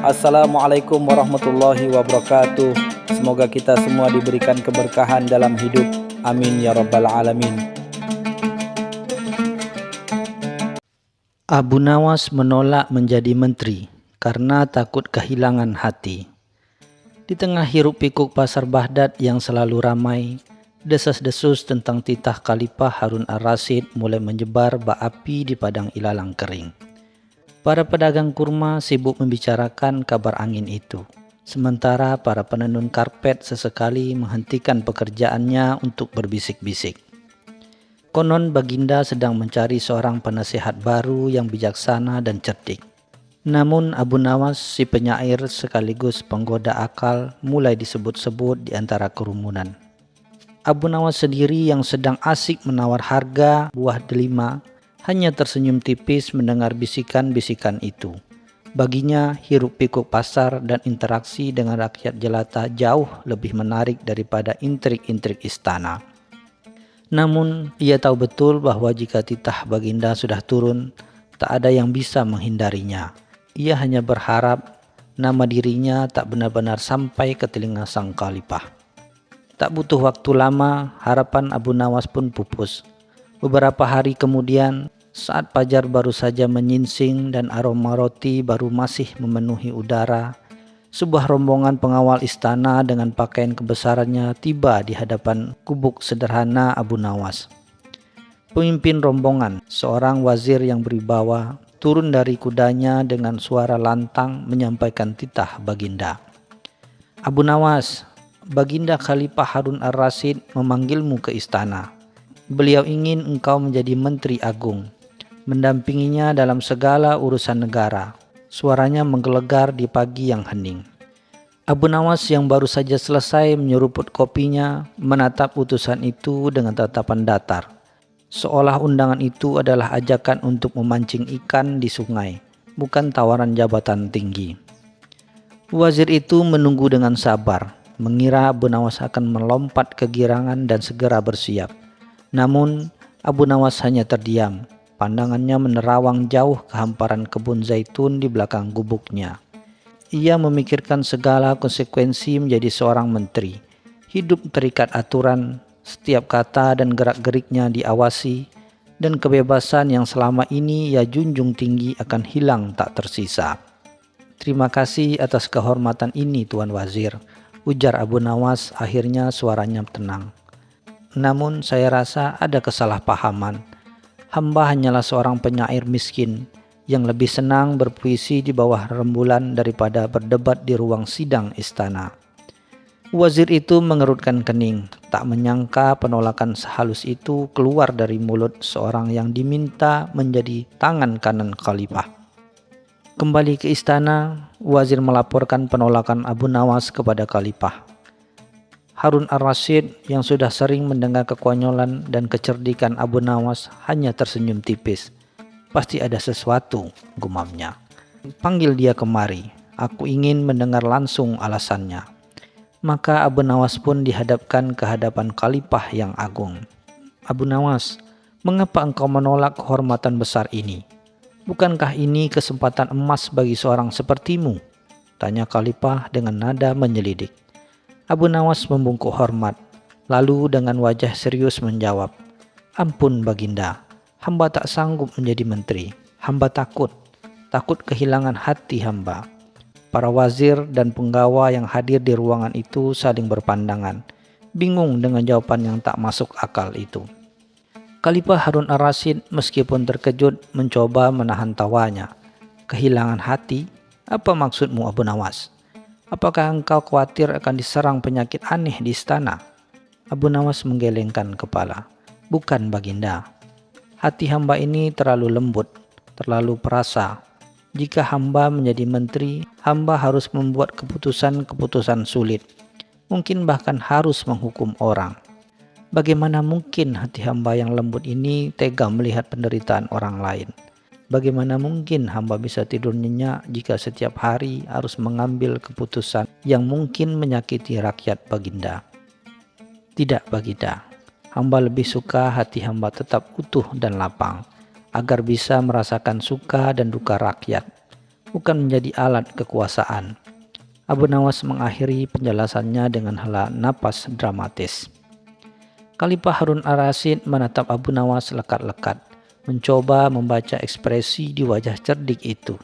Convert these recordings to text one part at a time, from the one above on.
Assalamualaikum warahmatullahi wabarakatuh. Semoga kita semua diberikan keberkahan dalam hidup. Amin ya rabbal alamin. Abu Nawas menolak menjadi menteri karena takut kehilangan hati. Di tengah hiruk pikuk pasar Baghdad yang selalu ramai, desas-desus tentang titah Khalifah Harun ar-Rasyid mulai menyebar bak api di padang ilalang kering. Para pedagang kurma sibuk membicarakan kabar angin itu, sementara para penenun karpet sesekali menghentikan pekerjaannya untuk berbisik-bisik. Konon Baginda sedang mencari seorang penasehat baru yang bijaksana dan cerdik. Namun Abu Nawas, si penyair sekaligus penggoda akal, mulai disebut-sebut di antara kerumunan. Abu Nawas sendiri yang sedang asik menawar harga buah delima hanya tersenyum tipis mendengar bisikan-bisikan itu. Baginya hiruk pikuk pasar dan interaksi dengan rakyat jelata jauh lebih menarik daripada intrik-intrik istana. Namun ia tahu betul bahwa jika titah Baginda sudah turun, tak ada yang bisa menghindarinya. Ia hanya berharap nama dirinya tak benar-benar sampai ke telinga sang Khalifah. Tak butuh waktu lama, harapan Abu Nawas pun pupus. Beberapa hari kemudian, saat fajar baru saja menyingsing dan aroma roti baru masih memenuhi udara, sebuah rombongan pengawal istana dengan pakaian kebesarannya tiba di hadapan gubuk sederhana Abu Nawas. Pemimpin rombongan, seorang wazir yang berwibawa, turun dari kudanya dengan suara lantang menyampaikan titah Baginda. Abu Nawas, Baginda Khalifah Harun ar-Rasyid memanggilmu ke istana. Beliau ingin engkau menjadi menteri agung, mendampinginya dalam segala urusan negara. Suaranya menggelegar di pagi yang hening. Abu Nawas yang baru saja selesai menyeruput kopinya menatap utusan itu dengan tatapan datar, seolah undangan itu adalah ajakan untuk memancing ikan di sungai, bukan tawaran jabatan tinggi. Wazir itu menunggu dengan sabar, mengira Abu Nawas akan melompat kegirangan dan segera bersiap. Namun Abu Nawas hanya terdiam. Pandangannya menerawang jauh ke hamparan kebun zaitun di belakang gubuknya. Ia memikirkan segala konsekuensi menjadi seorang menteri. Hidup terikat aturan, setiap kata dan gerak-geriknya diawasi, dan kebebasan yang selama ini ia junjung tinggi akan hilang tak tersisa. Terima kasih atas kehormatan ini Tuan Wazir, ujar Abu Nawas, akhirnya suaranya tenang. Namun saya rasa ada kesalahpahaman. Hamba hanyalah seorang penyair miskin yang lebih senang berpuisi di bawah rembulan daripada berdebat di ruang sidang istana. Wazir itu mengerutkan kening, tak menyangka penolakan sehalus itu keluar dari mulut seorang yang diminta menjadi tangan kanan Khalifah. Kembali ke istana, Wazir melaporkan penolakan Abu Nawas kepada Khalifah. Harun ar-Rasyid yang sudah sering mendengar kekonyolan dan kecerdikan Abu Nawas hanya tersenyum tipis. Pasti ada sesuatu, gumamnya. Panggil dia kemari, aku ingin mendengar langsung alasannya. Maka Abu Nawas pun dihadapkan ke hadapan Khalifah yang agung. Abu Nawas, mengapa engkau menolak kehormatan besar ini? Bukankah ini kesempatan emas bagi seorang sepertimu? Tanya Khalifah dengan nada menyelidik. Abu Nawas membungkuk hormat, lalu dengan wajah serius menjawab, ampun Baginda, hamba tak sanggup menjadi menteri. Hamba takut kehilangan hati hamba. Para wazir dan penggawa yang hadir di ruangan itu saling berpandangan, bingung dengan jawaban yang tak masuk akal itu. Khalifah Harun ar-Rasyid meskipun terkejut mencoba menahan tawanya. Kehilangan hati? Apa maksudmu Abu Nawas? Apakah engkau khawatir akan diserang penyakit aneh di istana? Abu Nawas menggelengkan kepala. Bukan Baginda. Hati hamba ini terlalu lembut, terlalu perasa. Jika hamba menjadi menteri, hamba harus membuat keputusan-keputusan sulit. Mungkin bahkan harus menghukum orang. Bagaimana mungkin hati hamba yang lembut ini tega melihat penderitaan orang lain? Bagaimana mungkin hamba bisa tidur nyenyak jika setiap hari harus mengambil keputusan yang mungkin menyakiti rakyat Baginda? Tidak Baginda, hamba lebih suka hati hamba tetap utuh dan lapang, agar bisa merasakan suka dan duka rakyat. bukan menjadi alat kekuasaan. Abu Nawas mengakhiri penjelasannya dengan hela napas dramatis. Khalifah Harun ar-Rasyid menatap Abu Nawas lekat-lekat, mencoba membaca ekspresi di wajah cerdik itu.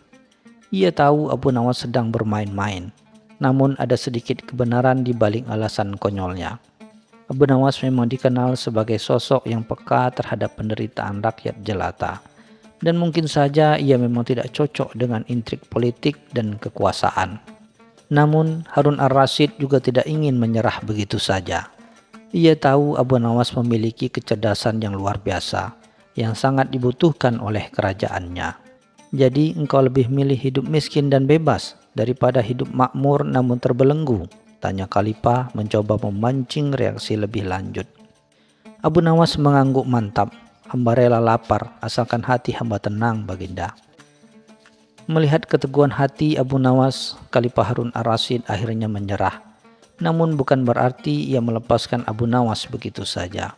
Ia tahu Abu Nawas sedang bermain-main, namun ada sedikit kebenaran di balik alasan konyolnya. Abu Nawas memang dikenal sebagai sosok yang peka terhadap penderitaan rakyat jelata. Dan mungkin saja ia memang tidak cocok dengan intrik politik dan kekuasaan. Namun Harun ar-Rasyid juga tidak ingin menyerah begitu saja. Ia tahu Abu Nawas memiliki kecerdasan yang luar biasa, yang sangat dibutuhkan oleh kerajaannya. Jadi engkau lebih milih hidup miskin dan bebas daripada hidup makmur namun terbelenggu? Tanya Khalifah mencoba memancing reaksi lebih lanjut. Abu Nawas mengangguk mantap. Hamba rela lapar asalkan hati hamba tenang, Baginda. Melihat keteguhan hati Abu Nawas, Khalifah Harun ar-Rasyid akhirnya menyerah. Namun bukan berarti ia melepaskan Abu Nawas begitu saja.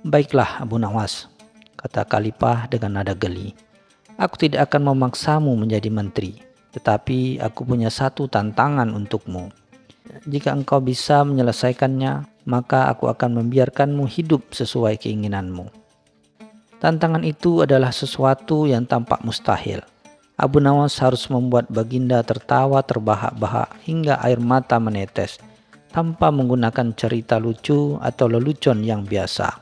Baiklah Abu Nawas, kata Khalifah dengan nada geli. Aku tidak akan memaksamu menjadi menteri, tetapi aku punya satu tantangan untukmu. Jika engkau bisa menyelesaikannya, maka aku akan membiarkanmu hidup sesuai keinginanmu. Tantangan itu adalah sesuatu yang tampak mustahil. Abu Nawas harus membuat Baginda tertawa terbahak-bahak hingga air mata menetes, tanpa menggunakan cerita lucu atau lelucon yang biasa.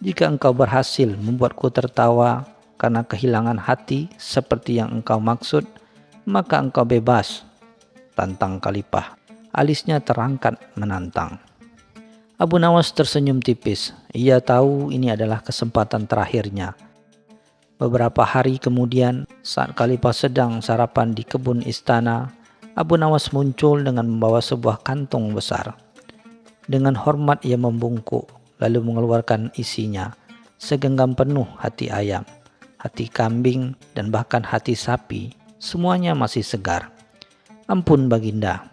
Jika engkau berhasil membuatku tertawa karena kehilangan hati seperti yang engkau maksud, maka engkau bebas, tantang Khalifah. Alisnya terangkat menantang. Abu Nawas tersenyum tipis. Ia tahu ini adalah kesempatan terakhirnya. Beberapa hari kemudian, saat Khalifah sedang sarapan di kebun istana, Abu Nawas muncul dengan membawa sebuah kantong besar. Dengan hormat ia membungkuk, lalu mengeluarkan isinya. Segenggam penuh hati ayam, hati kambing, dan bahkan hati sapi. Semuanya masih segar. Ampun Baginda,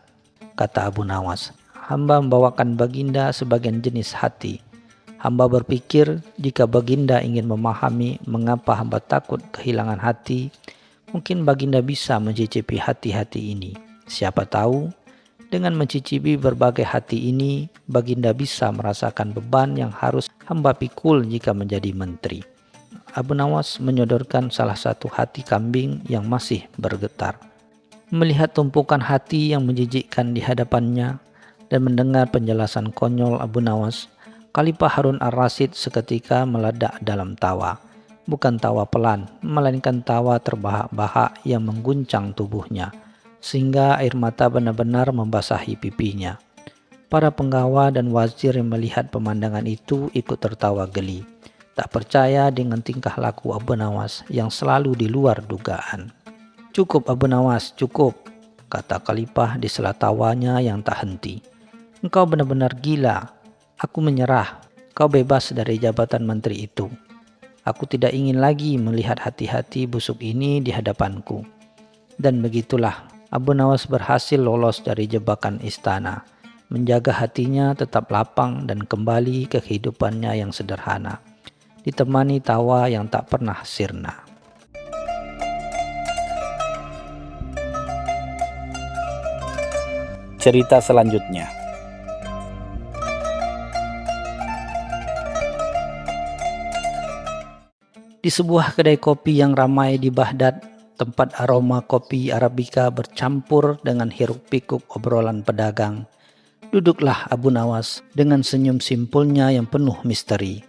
kata Abu Nawas. Hamba membawakan Baginda sebagian jenis hati. Hamba berpikir jika Baginda ingin memahami mengapa hamba takut kehilangan hati, mungkin Baginda bisa mencicipi hati-hati ini. Siapa tahu, dengan mencicipi berbagai hati ini, Baginda bisa merasakan beban yang harus hamba pikul jika menjadi menteri. Abu Nawas menyodorkan salah satu hati kambing yang masih bergetar. Melihat tumpukan hati yang menjijikkan di hadapannya dan mendengar penjelasan konyol Abu Nawas, Khalifah Harun ar-Rasyid seketika meledak dalam tawa. Bukan tawa pelan, melainkan tawa terbahak-bahak yang mengguncang tubuhnya, sehingga air mata benar-benar membasahi pipinya. Para penggawa dan wazir yang melihat pemandangan itu ikut tertawa geli, tak percaya dengan tingkah laku Abu Nawas yang selalu di luar dugaan. Cukup Abu Nawas, cukup, kata Khalifah di sela tawanya yang tak henti. Engkau benar-benar gila. Aku menyerah, kau bebas dari jabatan menteri itu. Aku tidak ingin lagi melihat hati-hati busuk ini di hadapanku. Dan begitulah, Abu Nawas berhasil lolos dari jebakan istana, menjaga hatinya tetap lapang dan kembali ke kehidupannya yang sederhana, ditemani tawa yang tak pernah sirna. Cerita selanjutnya. Di sebuah kedai kopi yang ramai di Baghdad, tempat aroma kopi Arabica bercampur dengan hiruk-pikuk obrolan pedagang, duduklah Abu Nawas dengan senyum simpulnya yang penuh misteri.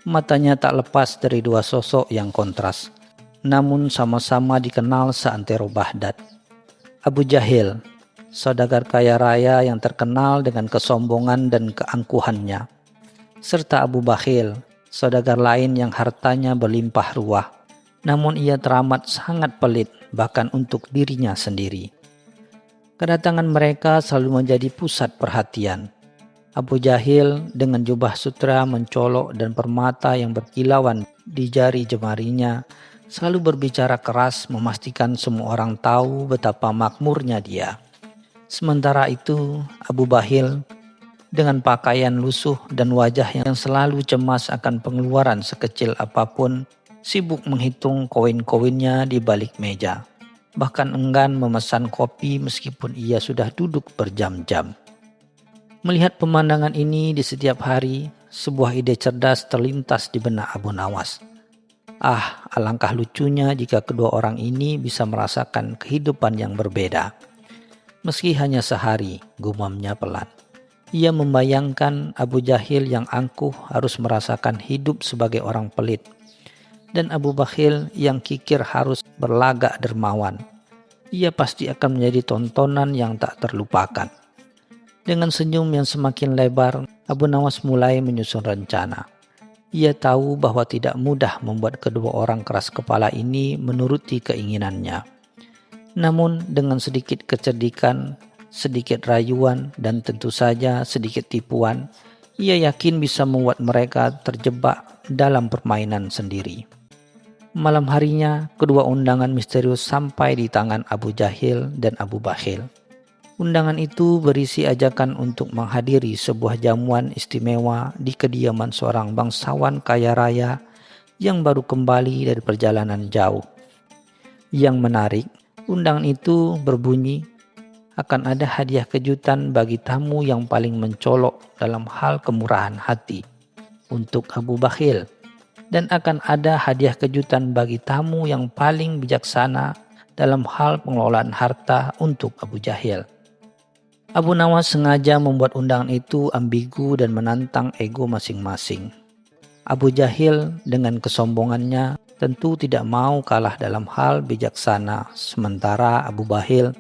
Matanya tak lepas dari dua sosok yang kontras, namun sama-sama dikenal seantero Baghdad. Abu Jahil, saudagar kaya raya yang terkenal dengan kesombongan dan keangkuhannya, serta Abu Bakhil, saudagar lain yang hartanya berlimpah ruah, namun ia teramat sangat pelit bahkan untuk dirinya sendiri. Kedatangan mereka selalu menjadi pusat perhatian. Abu Jahil dengan jubah sutra mencolok dan permata yang berkilauan di jari jemarinya selalu berbicara keras memastikan semua orang tahu betapa makmurnya dia. Sementara itu Abu Bakhil dengan pakaian lusuh dan wajah yang selalu cemas akan pengeluaran sekecil apapun, sibuk menghitung koin-koinnya di balik meja. bahkan enggan memesan kopi meskipun ia sudah duduk berjam-jam. Melihat pemandangan ini di setiap hari, sebuah ide cerdas terlintas di benak Abu Nawas. Alangkah lucunya jika kedua orang ini bisa merasakan kehidupan yang berbeda. Meski hanya sehari, gumamnya pelan. Ia membayangkan Abu Jahil yang angkuh harus merasakan hidup sebagai orang pelit, dan Abu Bakhil yang kikir harus berlagak dermawan. Ia pasti akan menjadi tontonan yang tak terlupakan. Dengan senyum yang semakin lebar, Abu Nawas mulai menyusun rencana. Ia tahu bahwa tidak mudah membuat kedua orang keras kepala ini menuruti keinginannya. Namun dengan sedikit kecerdikan, sedikit rayuan, dan tentu saja sedikit tipuan, ia yakin bisa membuat mereka terjebak dalam permainan sendiri. Malam harinya, kedua undangan misterius sampai di tangan Abu Jahil dan Abu Bakhil. Undangan itu berisi ajakan untuk menghadiri sebuah jamuan istimewa di kediaman seorang bangsawan kaya raya yang baru kembali dari perjalanan jauh. Yang menarik, undangan itu berbunyi, akan ada hadiah kejutan bagi tamu yang paling mencolok dalam hal kemurahan hati untuk Abu Bakhil, dan akan ada hadiah kejutan bagi tamu yang paling bijaksana dalam hal pengelolaan harta untuk Abu Jahil. Abu Nawas sengaja membuat undangan itu ambigu dan menantang ego masing-masing. Abu Jahil dengan kesombongannya tentu tidak mau kalah dalam hal bijaksana, sementara Abu Bakhil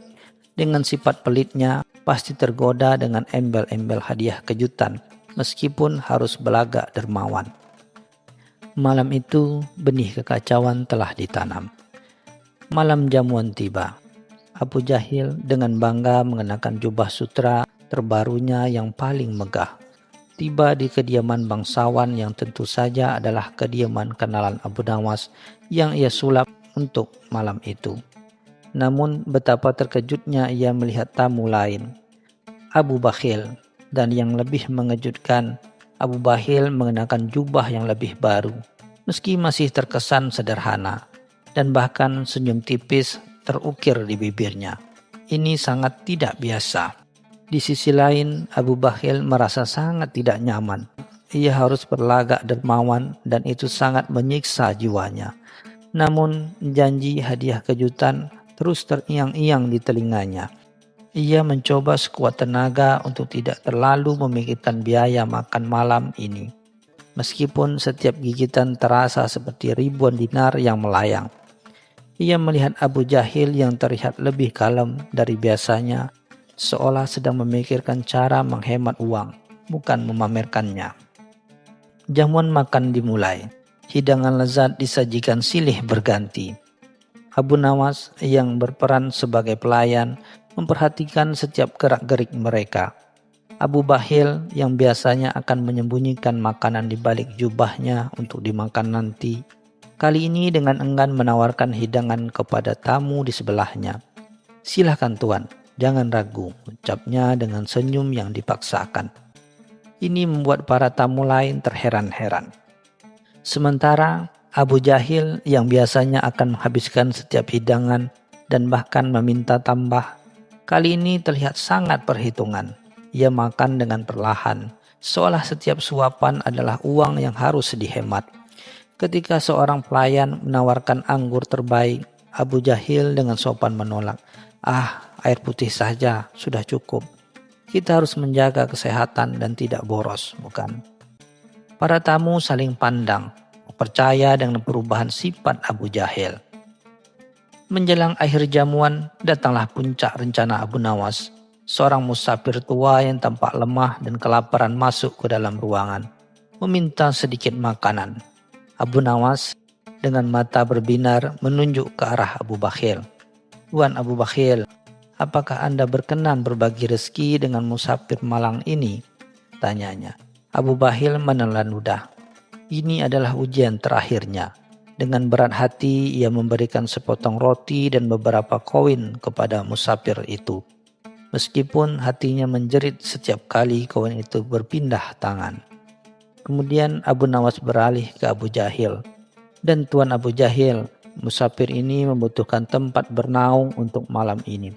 dengan sifat pelitnya pasti tergoda dengan embel-embel hadiah kejutan meskipun harus belagak dermawan. Malam itu benih kekacauan telah ditanam. Malam jamuan tiba. Abu Jahil dengan bangga mengenakan jubah sutra terbarunya yang paling megah. Tiba di kediaman bangsawan yang tentu saja adalah kediaman kenalan Abu Nawas yang ia sulap untuk malam itu. Namun betapa terkejutnya ia melihat tamu lain, Abu Bakhil, dan yang lebih mengejutkan, Abu Bakhil mengenakan jubah yang lebih baru, meski masih terkesan sederhana, dan bahkan senyum tipis terukir di bibirnya. Ini sangat tidak biasa. Di sisi lain, Abu Bakhil merasa sangat tidak nyaman. Ia harus berlagak dermawan dan itu sangat menyiksa jiwanya. Namun janji hadiah kejutan terus terngiang-ngiang di telinganya. Ia mencoba sekuat tenaga untuk tidak terlalu memikirkan biaya makan malam ini. Meskipun setiap gigitan terasa seperti ribuan dinar yang melayang. Ia melihat Abu Jahil yang terlihat lebih kalem dari biasanya, seolah sedang memikirkan cara menghemat uang, bukan memamerkannya. Jamuan makan dimulai. Hidangan lezat disajikan silih berganti. Abu Nawas yang berperan sebagai pelayan memperhatikan setiap gerak-gerik mereka. Abu Bakhil yang biasanya akan menyembunyikan makanan di balik jubahnya untuk dimakan nanti, kali ini dengan enggan menawarkan hidangan kepada tamu di sebelahnya. "Silahkan tuan, jangan ragu," ucapnya dengan senyum yang dipaksakan. Ini membuat para tamu lain terheran-heran. Sementara Abu Jahil yang biasanya akan menghabiskan setiap hidangan dan bahkan meminta tambah, kali ini terlihat sangat perhitungan. Ia makan dengan perlahan, seolah setiap suapan adalah uang yang harus dihemat. Ketika seorang pelayan menawarkan anggur terbaik, Abu Jahil dengan sopan menolak. Air putih saja sudah cukup. Kita harus menjaga kesehatan dan tidak boros, bukan? Para tamu saling pandang, percaya dengan perubahan sifat Abu Jahil. Menjelang akhir jamuan, datanglah puncak rencana Abu Nawas. Seorang musafir tua yang tampak lemah dan kelaparan masuk ke dalam ruangan, meminta sedikit makanan. Abu Nawas dengan mata berbinar menunjuk ke arah Abu Bakhil. "Tuan Abu Bakhil, apakah Anda berkenan berbagi rezeki dengan musafir malang ini?" tanyanya. Abu Bakhil menelan ludah. Ini adalah ujian terakhirnya. Dengan berat hati ia memberikan sepotong roti dan beberapa koin kepada musafir itu. Meskipun hatinya menjerit setiap kali koin itu berpindah tangan. Kemudian Abu Nawas beralih ke Abu Jahil. "Dan Tuan Abu Jahil, musafir ini membutuhkan tempat bernaung untuk malam ini.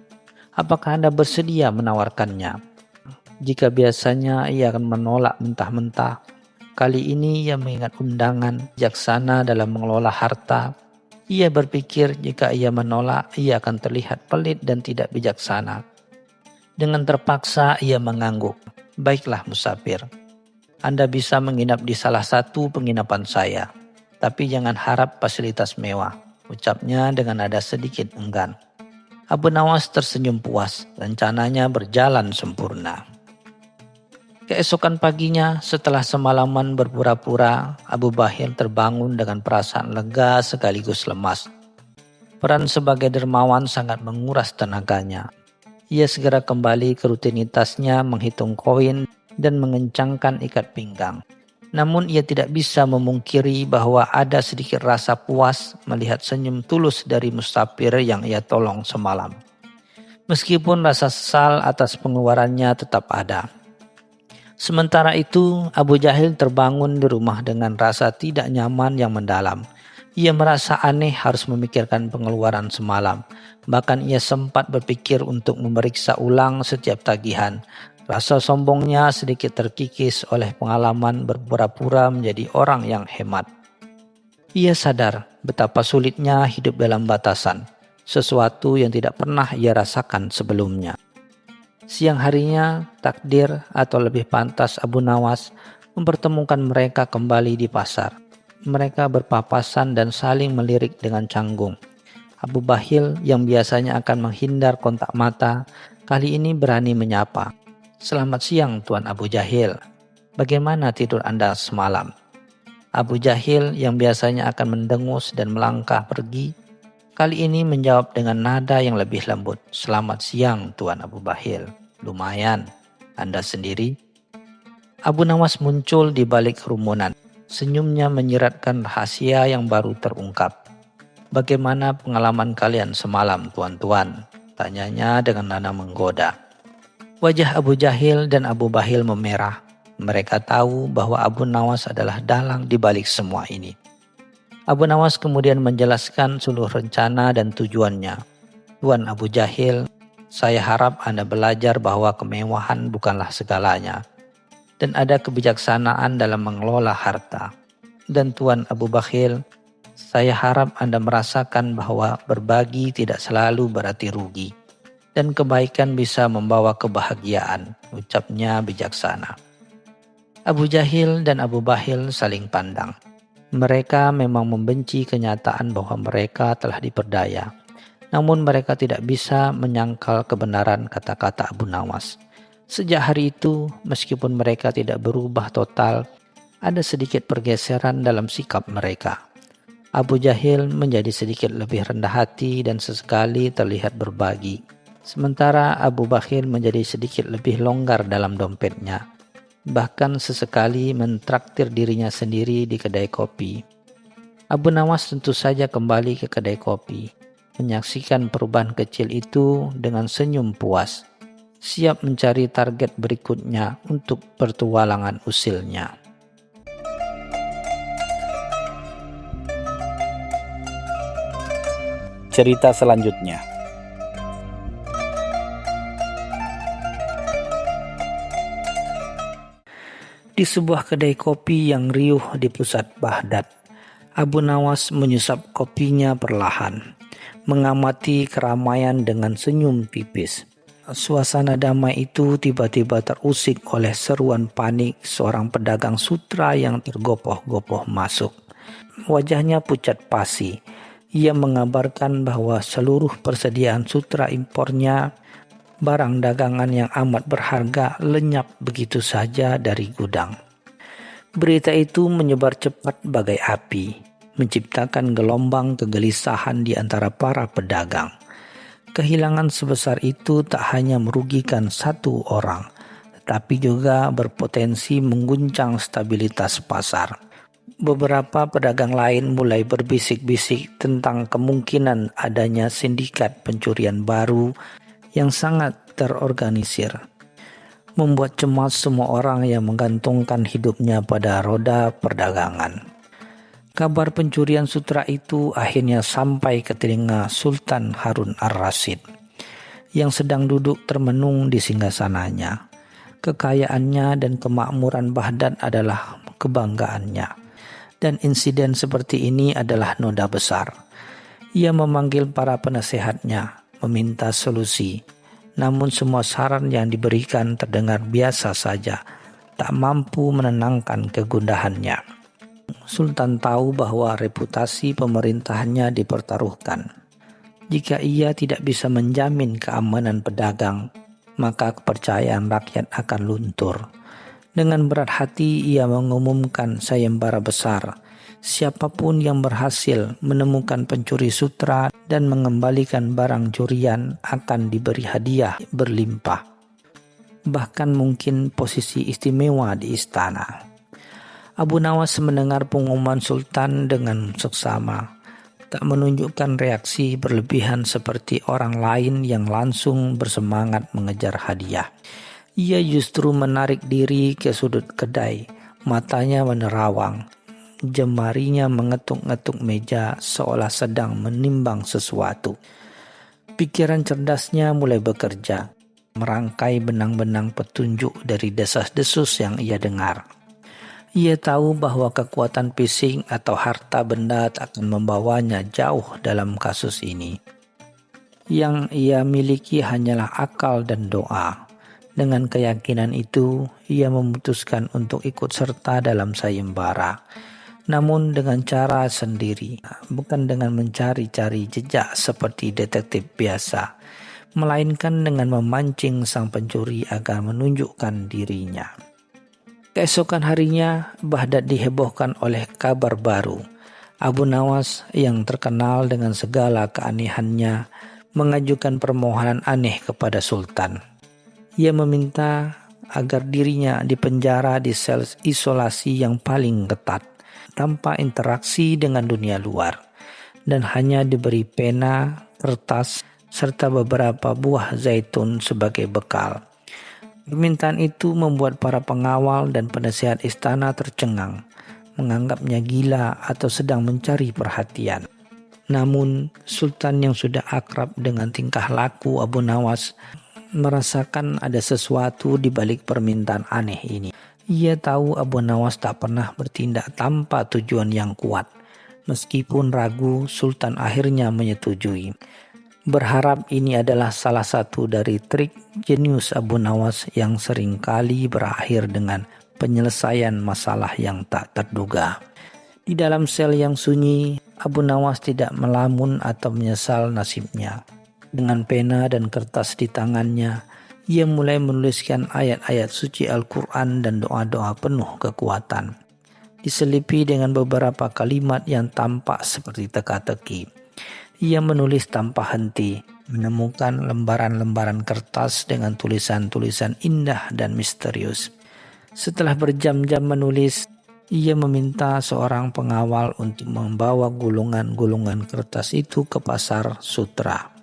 Apakah Anda bersedia menawarkannya? Jika biasanya ia akan menolak mentah-mentah, kali ini ia mengingat undangan bijaksana dalam mengelola harta. Ia berpikir jika ia menolak, ia akan terlihat pelit dan tidak bijaksana. Dengan terpaksa ia mengangguk. Baiklah musafir, Anda bisa menginap di salah satu penginapan saya, tapi jangan harap fasilitas mewah, ucapnya dengan nada sedikit enggan. Abu Nawas tersenyum puas, rencananya berjalan sempurna. Keesokan paginya, setelah semalaman berpura-pura, Abu Bahil terbangun dengan perasaan lega sekaligus lemas. Peran sebagai dermawan sangat menguras tenaganya. Ia segera kembali ke rutinitasnya menghitung koin dan mengencangkan ikat pinggang. Namun ia tidak bisa memungkiri bahwa ada sedikit rasa puas melihat senyum tulus dari musafir yang ia tolong semalam. Meskipun rasa sesal atas pengeluarannya tetap ada. Sementara itu, Abu Jahil terbangun di rumah dengan rasa tidak nyaman yang mendalam. Ia merasa aneh harus memikirkan pengeluaran semalam. Bahkan ia sempat berpikir untuk memeriksa ulang setiap tagihan. Rasa sombongnya sedikit terkikis oleh pengalaman berpura-pura menjadi orang yang hemat. Ia sadar betapa sulitnya hidup dalam batasan, sesuatu yang tidak pernah ia rasakan sebelumnya. Siang harinya, takdir atau lebih pantas Abu Nawas mempertemukan mereka kembali di pasar. Mereka berpapasan dan saling melirik dengan canggung. Abu Bahil yang biasanya akan menghindar kontak mata, kali ini berani menyapa. Selamat siang Tuan Abu Jahil. Bagaimana tidur Anda semalam? Abu Jahil yang biasanya akan mendengus dan melangkah pergi, kali ini menjawab dengan nada yang lebih lembut. Selamat siang Tuan Abu Bahil. Lumayan, Anda sendiri? Abu Nawas muncul di balik kerumunan. Senyumnya menyiratkan rahasia yang baru terungkap. Bagaimana pengalaman kalian semalam, tuan-tuan? Tanyanya dengan nada menggoda. Wajah Abu Jahil dan Abu Bahil memerah. Mereka tahu bahwa Abu Nawas adalah dalang di balik semua ini. Abu Nawas kemudian menjelaskan seluruh rencana dan tujuannya. Tuan Abu Jahil, saya harap Anda belajar bahwa kemewahan bukanlah segalanya. Dan ada kebijaksanaan dalam mengelola harta. Dan Tuan Abu Bahil, saya harap Anda merasakan bahwa berbagi tidak selalu berarti rugi. Dan kebaikan bisa membawa kebahagiaan, ucapnya bijaksana. Abu Jahil dan Abu Bahil saling pandang. Mereka memang membenci kenyataan bahwa mereka telah diperdaya. Namun mereka tidak bisa menyangkal kebenaran kata-kata Abu Nawas. Sejak hari itu, meskipun mereka tidak berubah total, ada sedikit pergeseran dalam sikap mereka. Abu Jahil menjadi sedikit lebih rendah hati dan sesekali terlihat berbagi. Sementara Abu Bahil menjadi sedikit lebih longgar dalam dompetnya. Bahkan sesekali mentraktir dirinya sendiri di kedai kopi. Abu Nawas tentu saja kembali ke kedai kopi. Menyaksikan perubahan kecil itu dengan senyum puas, siap mencari target berikutnya untuk pertualangan usilnya. Cerita selanjutnya. Di sebuah kedai kopi yang riuh di pusat Baghdad, Abu Nawas menyusap kopinya perlahan, mengamati keramaian dengan senyum pipis. Suasana damai itu tiba-tiba terusik oleh seruan panik seorang pedagang sutra yang tergopoh-gopoh masuk. Wajahnya pucat pasi. Ia mengabarkan bahwa seluruh persediaan sutra impornya, barang dagangan yang amat berharga, lenyap begitu saja dari gudang. Berita itu menyebar cepat bagai api, menciptakan gelombang kegelisahan di antara para pedagang. Kehilangan sebesar itu tak hanya merugikan satu orang, tetapi juga berpotensi mengguncang stabilitas pasar. Beberapa pedagang lain mulai berbisik-bisik tentang kemungkinan adanya sindikat pencurian baru yang sangat terorganisir, membuat cemas semua orang yang menggantungkan hidupnya pada roda perdagangan. Kabar pencurian sutra itu akhirnya sampai ke telinga Sultan Harun ar-Rasyid yang sedang duduk termenung di singgasananya. Kekayaannya dan kemakmuran Baghdad adalah kebanggaannya, dan insiden seperti ini adalah noda besar. Ia memanggil para penasehatnya, meminta solusi, namun semua saran yang diberikan terdengar biasa saja, tak mampu menenangkan kegundahannya. Sultan tahu bahwa reputasi pemerintahannya dipertaruhkan. Jika ia tidak bisa menjamin keamanan pedagang, maka kepercayaan rakyat akan luntur. Dengan berat hati ia mengumumkan sayembara besar. Siapapun yang berhasil menemukan pencuri sutra dan mengembalikan barang curian akan diberi hadiah berlimpah. Bahkan mungkin posisi istimewa di istana. Abu Nawas mendengar pengumuman Sultan dengan seksama, tak menunjukkan reaksi berlebihan seperti orang lain yang langsung bersemangat mengejar hadiah. Ia justru menarik diri ke sudut kedai, matanya menerawang, jemarinya mengetuk-ngetuk meja seolah sedang menimbang sesuatu. Pikiran cerdasnya mulai bekerja, merangkai benang-benang petunjuk dari desas-desus yang ia dengar. Ia tahu bahwa kekuatan fisik atau harta benda akan membawanya jauh dalam kasus ini. Yang ia miliki hanyalah akal dan doa. Dengan keyakinan itu, ia memutuskan untuk ikut serta dalam sayembara. Namun dengan cara sendiri, bukan dengan mencari-cari jejak seperti detektif biasa, melainkan dengan memancing sang pencuri agar menunjukkan dirinya. Keesokan harinya, Baghdad dihebohkan oleh kabar baru. Abu Nawas yang terkenal dengan segala keanehannya mengajukan permohonan aneh kepada Sultan. Ia meminta agar dirinya dipenjara di sel isolasi yang paling ketat, tanpa interaksi dengan dunia luar, dan hanya diberi pena, kertas, serta beberapa buah zaitun sebagai bekal. Permintaan itu membuat para pengawal dan penasehat istana tercengang, menganggapnya gila atau sedang mencari perhatian. Namun, Sultan yang sudah akrab dengan tingkah laku Abu Nawas merasakan ada sesuatu di balik permintaan aneh ini. Ia tahu Abu Nawas tak pernah bertindak tanpa tujuan yang kuat. Meskipun ragu, Sultan akhirnya menyetujui. Berharap ini adalah salah satu dari trik jenius Abu Nawas yang seringkali berakhir dengan penyelesaian masalah yang tak terduga. Di dalam sel yang sunyi, Abu Nawas tidak melamun atau menyesal nasibnya. Dengan pena dan kertas di tangannya, ia mulai menuliskan ayat-ayat suci Al-Quran dan doa-doa penuh kekuatan. Diselipi dengan beberapa kalimat yang tampak seperti teka-teki. Ia menulis tanpa henti, menemukan lembaran-lembaran kertas dengan tulisan-tulisan indah dan misterius. Setelah berjam-jam menulis, ia meminta seorang pengawal untuk membawa gulungan-gulungan kertas itu ke pasar sutra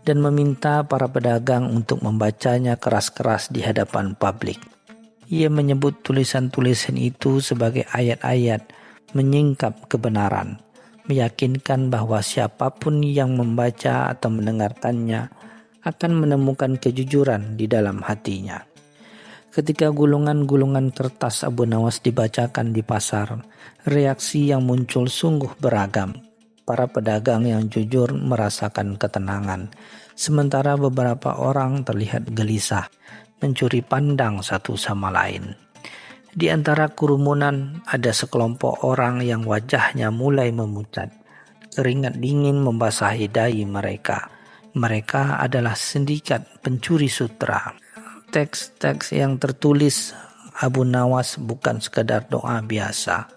dan meminta para pedagang untuk membacanya keras-keras di hadapan publik. Ia menyebut tulisan-tulisan itu sebagai ayat-ayat menyingkap kebenaran, meyakinkan bahwa siapapun yang membaca atau mendengarkannya akan menemukan kejujuran di dalam hatinya. Ketika gulungan-gulungan kertas Abu Nawas dibacakan di pasar, reaksi yang muncul sungguh beragam. Para pedagang yang jujur merasakan ketenangan, sementara beberapa orang terlihat gelisah, mencuri pandang satu sama lain. Di antara kerumunan ada sekelompok orang yang wajahnya mulai memucat. Keringat dingin membasahi dahi mereka. Mereka adalah sindikat pencuri sutra. Teks-teks yang tertulis Abu Nawas bukan sekadar doa biasa.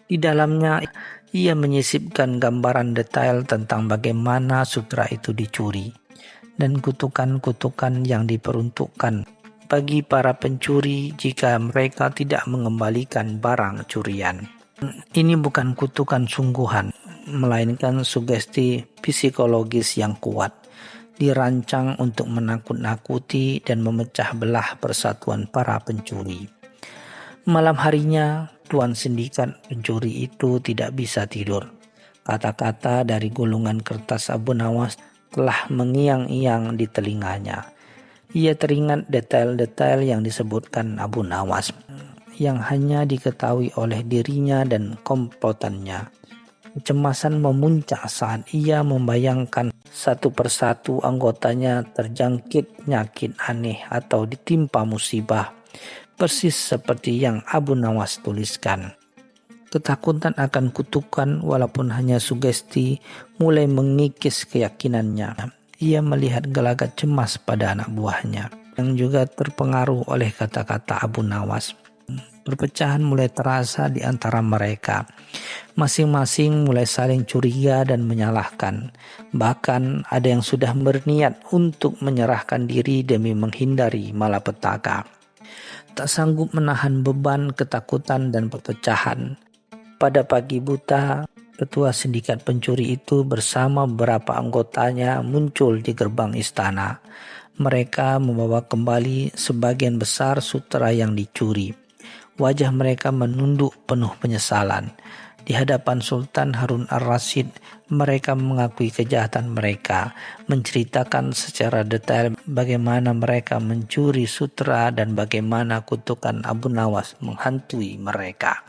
Di dalamnya ia menyisipkan gambaran detail tentang bagaimana sutra itu dicuri dan kutukan-kutukan yang diperuntukkan bagi para pencuri jika mereka tidak mengembalikan barang curian. Ini bukan kutukan sungguhan, melainkan sugesti psikologis yang kuat, dirancang untuk menakut-nakuti dan memecah belah persatuan para pencuri. Malam harinya, Tuan sindikat pencuri itu tidak bisa tidur. Kata-kata dari gulungan kertas Abu Nawas telah mengiang-iang di telinganya. Ia teringat detail-detail yang disebutkan Abu Nawas, yang hanya diketahui oleh dirinya dan komplotannya. Kecemasan memuncak saat ia membayangkan satu persatu anggotanya terjangkit penyakit aneh atau ditimpa musibah, persis seperti yang Abu Nawas tuliskan. Ketakutan akan kutukan walaupun hanya sugesti mulai mengikis keyakinannya. Ia melihat gelagat cemas pada anak buahnya yang juga terpengaruh oleh kata-kata Abu Nawas. Perpecahan mulai terasa di antara mereka. Masing-masing mulai saling curiga dan menyalahkan. Bahkan ada yang sudah berniat untuk menyerahkan diri demi menghindari malapetaka. Tak sanggup menahan beban ketakutan dan perpecahan. Pada pagi buta, ketua sindikat pencuri itu bersama beberapa anggotanya muncul di gerbang istana. Mereka membawa kembali sebagian besar sutera yang dicuri. Wajah mereka menunduk penuh penyesalan. Di hadapan Sultan Harun ar-Rasyid, mereka mengakui kejahatan mereka, menceritakan secara detail bagaimana mereka mencuri sutera dan bagaimana kutukan Abu Nawas menghantui mereka.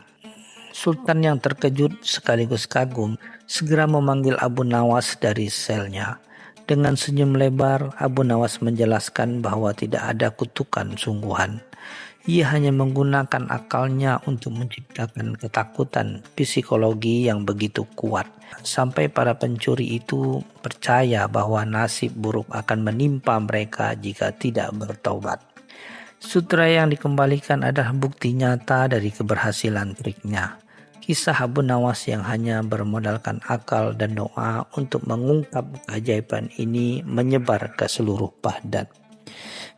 Sultan yang terkejut sekaligus kagum segera memanggil Abu Nawas dari selnya. Dengan senyum lebar, Abu Nawas menjelaskan bahwa tidak ada kutukan sungguhan. Ia hanya menggunakan akalnya untuk menciptakan ketakutan psikologi yang begitu kuat, sampai para pencuri itu percaya bahwa nasib buruk akan menimpa mereka jika tidak bertaubat. Sutera yang dikembalikan adalah bukti nyata dari keberhasilan triknya. Kisah Abu Nawas yang hanya bermodalkan akal dan doa untuk mengungkap keajaiban ini menyebar ke seluruh Baghdad,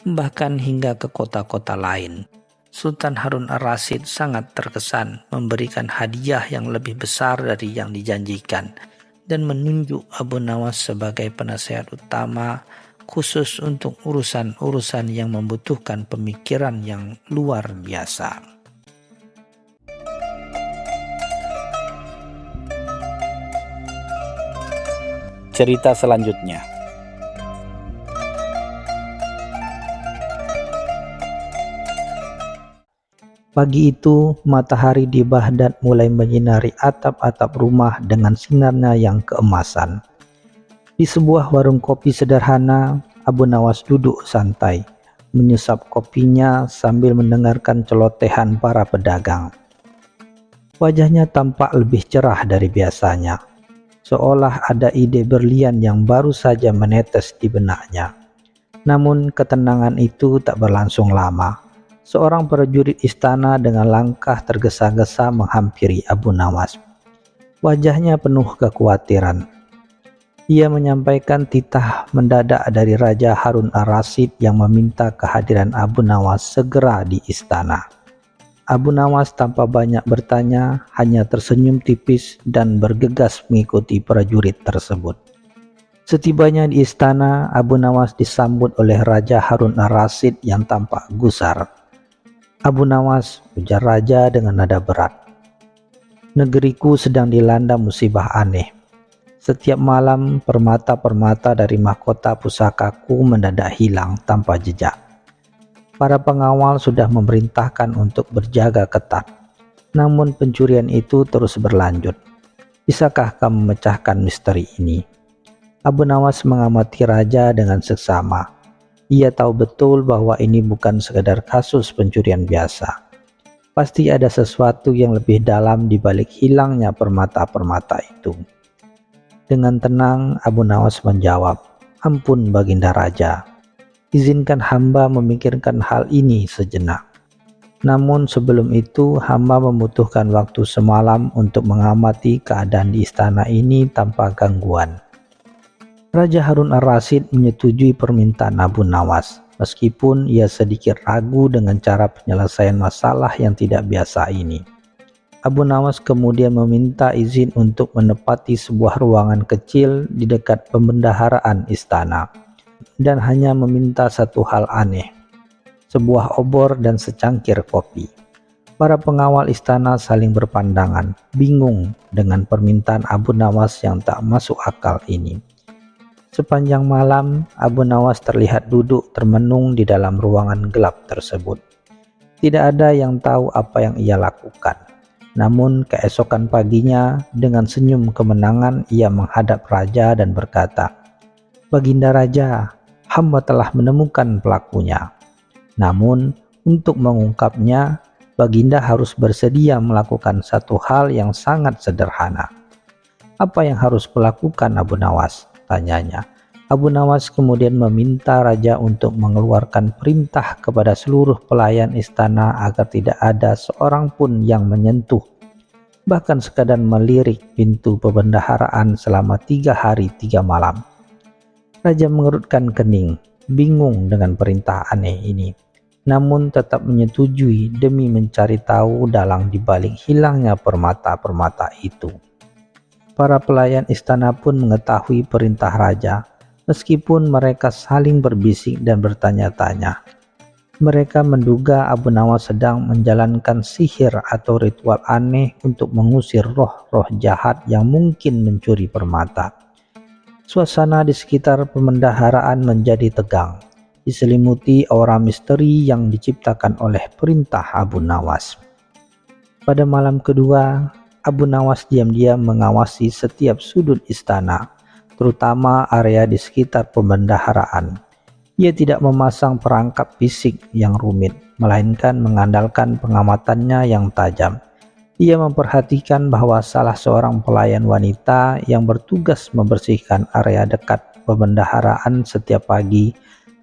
bahkan hingga ke kota-kota lain. Sultan Harun ar-Rasyid sangat terkesan, memberikan hadiah yang lebih besar dari yang dijanjikan, dan menunjuk Abu Nawas sebagai penasehat utama khusus untuk urusan-urusan yang membutuhkan pemikiran yang luar biasa. Cerita selanjutnya. Pagi itu, matahari di Baghdad mulai menyinari atap-atap rumah dengan sinarnya yang keemasan. Di sebuah warung kopi sederhana, Abu Nawas duduk santai, menyesap kopinya sambil mendengarkan celotehan para pedagang. Wajahnya tampak lebih cerah dari biasanya, seolah ada ide berlian yang baru saja menetes di benaknya. Namun ketenangan itu tak berlangsung lama. Seorang prajurit istana dengan langkah tergesa-gesa menghampiri Abu Nawas. Wajahnya penuh kekhawatiran. Ia menyampaikan titah mendadak dari Raja Harun ar-Rasyid yang meminta kehadiran Abu Nawas segera di istana. Abu Nawas tanpa banyak bertanya, hanya tersenyum tipis dan bergegas mengikuti prajurit tersebut. Setibanya di istana, Abu Nawas disambut oleh Raja Harun ar-Rasyid yang tampak gusar. "Abu Nawas," ujar raja dengan nada berat, "negeriku sedang dilanda musibah aneh. Setiap malam permata-permata dari mahkota pusakaku mendadak hilang tanpa jejak. Para pengawal sudah memerintahkan untuk berjaga ketat, namun pencurian itu terus berlanjut. Bisakah kamu memecahkan misteri ini?" Abu Nawas mengamati raja dengan seksama. Ia tahu betul bahwa ini bukan sekadar kasus pencurian biasa. Pasti ada sesuatu yang lebih dalam di balik hilangnya permata-permata itu. Dengan tenang, Abu Nawas menjawab, "Ampun Baginda Raja, izinkan hamba memikirkan hal ini sejenak. Namun sebelum itu, hamba membutuhkan waktu semalam untuk mengamati keadaan di istana ini tanpa gangguan." Raja Harun ar-Rasyid menyetujui permintaan Abu Nawas, meskipun ia sedikit ragu dengan cara penyelesaian masalah yang tidak biasa ini. Abu Nawas kemudian meminta izin untuk menempati sebuah ruangan kecil di dekat pembendaharaan istana, dan hanya meminta satu hal aneh, sebuah obor dan secangkir kopi. Para pengawal istana saling berpandangan, bingung dengan permintaan Abu Nawas yang tak masuk akal ini. Sepanjang malam, Abu Nawas terlihat duduk termenung di dalam ruangan gelap tersebut. Tidak ada yang tahu apa yang ia lakukan. Namun keesokan paginya, dengan senyum kemenangan ia menghadap raja dan berkata, "Baginda Raja, hamba telah menemukan pelakunya. Namun untuk mengungkapnya, Baginda harus bersedia melakukan satu hal yang sangat sederhana." "Apa yang harus kulakukan, Abu Nawas?" tanyanya. Abu Nawas kemudian meminta raja untuk mengeluarkan perintah kepada seluruh pelayan istana agar tidak ada seorang pun yang menyentuh, bahkan sekadar melirik pintu pebendaharaan selama 3 hari 3 malam. Raja mengerutkan kening, bingung dengan perintah aneh ini, namun tetap menyetujui demi mencari tahu dalang dibalik hilangnya permata-permata itu. Para pelayan istana pun mengetahui perintah raja, meskipun mereka saling berbisik dan bertanya-tanya. Mereka menduga Abu Nawas sedang menjalankan sihir atau ritual aneh untuk mengusir roh-roh jahat yang mungkin mencuri permata. Suasana di sekitar pemendaharaan menjadi tegang, diselimuti aura misteri yang diciptakan oleh perintah Abu Nawas. Pada malam kedua, Abu Nawas diam-diam mengawasi setiap sudut istana, terutama area di sekitar pemendaharaan. Ia tidak memasang perangkap fisik yang rumit, melainkan mengandalkan pengamatannya yang tajam. Ia memperhatikan bahwa salah seorang pelayan wanita yang bertugas membersihkan area dekat pemendaharaan setiap pagi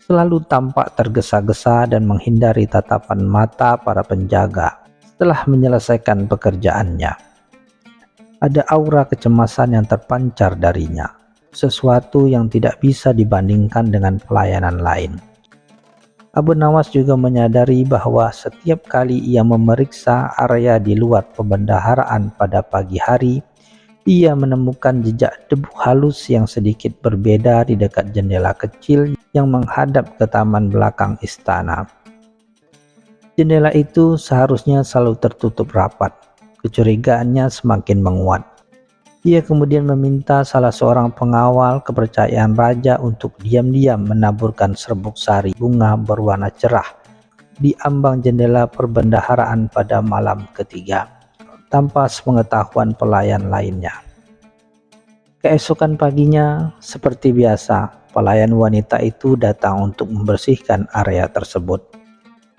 selalu tampak tergesa-gesa dan menghindari tatapan mata para penjaga setelah menyelesaikan pekerjaannya. Ada aura kecemasan yang terpancar darinya, sesuatu yang tidak bisa dibandingkan dengan pelayanan lain. Abu Nawas juga menyadari bahwa setiap kali ia memeriksa area di luar pebendaharaan pada pagi hari, ia menemukan jejak debu halus yang sedikit berbeda di dekat jendela kecil yang menghadap ke taman belakang istana. Jendela itu seharusnya selalu tertutup rapat. Kecurigaannya semakin menguat. Ia kemudian meminta salah seorang pengawal kepercayaan raja untuk diam-diam menaburkan serbuk sari bunga berwarna cerah di ambang jendela perbendaharaan pada malam ketiga, tanpa sepengetahuan pelayan lainnya. Keesokan paginya, seperti biasa, pelayan wanita itu datang untuk membersihkan area tersebut.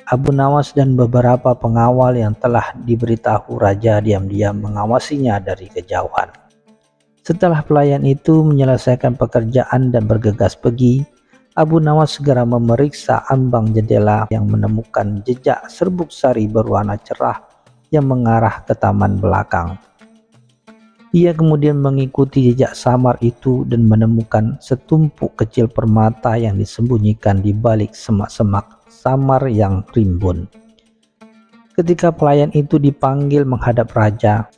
Abu Nawas dan beberapa pengawal yang telah diberitahu raja diam-diam mengawasinya dari kejauhan. Setelah pelayan itu menyelesaikan pekerjaan dan bergegas pergi, Abu Nawas segera memeriksa ambang jendela yang menemukan jejak serbuk sari berwarna cerah yang mengarah ke taman belakang. Ia kemudian mengikuti jejak samar itu dan menemukan setumpuk kecil permata yang disembunyikan di balik semak-semak samar yang rimbun. Ketika pelayan itu dipanggil menghadap raja,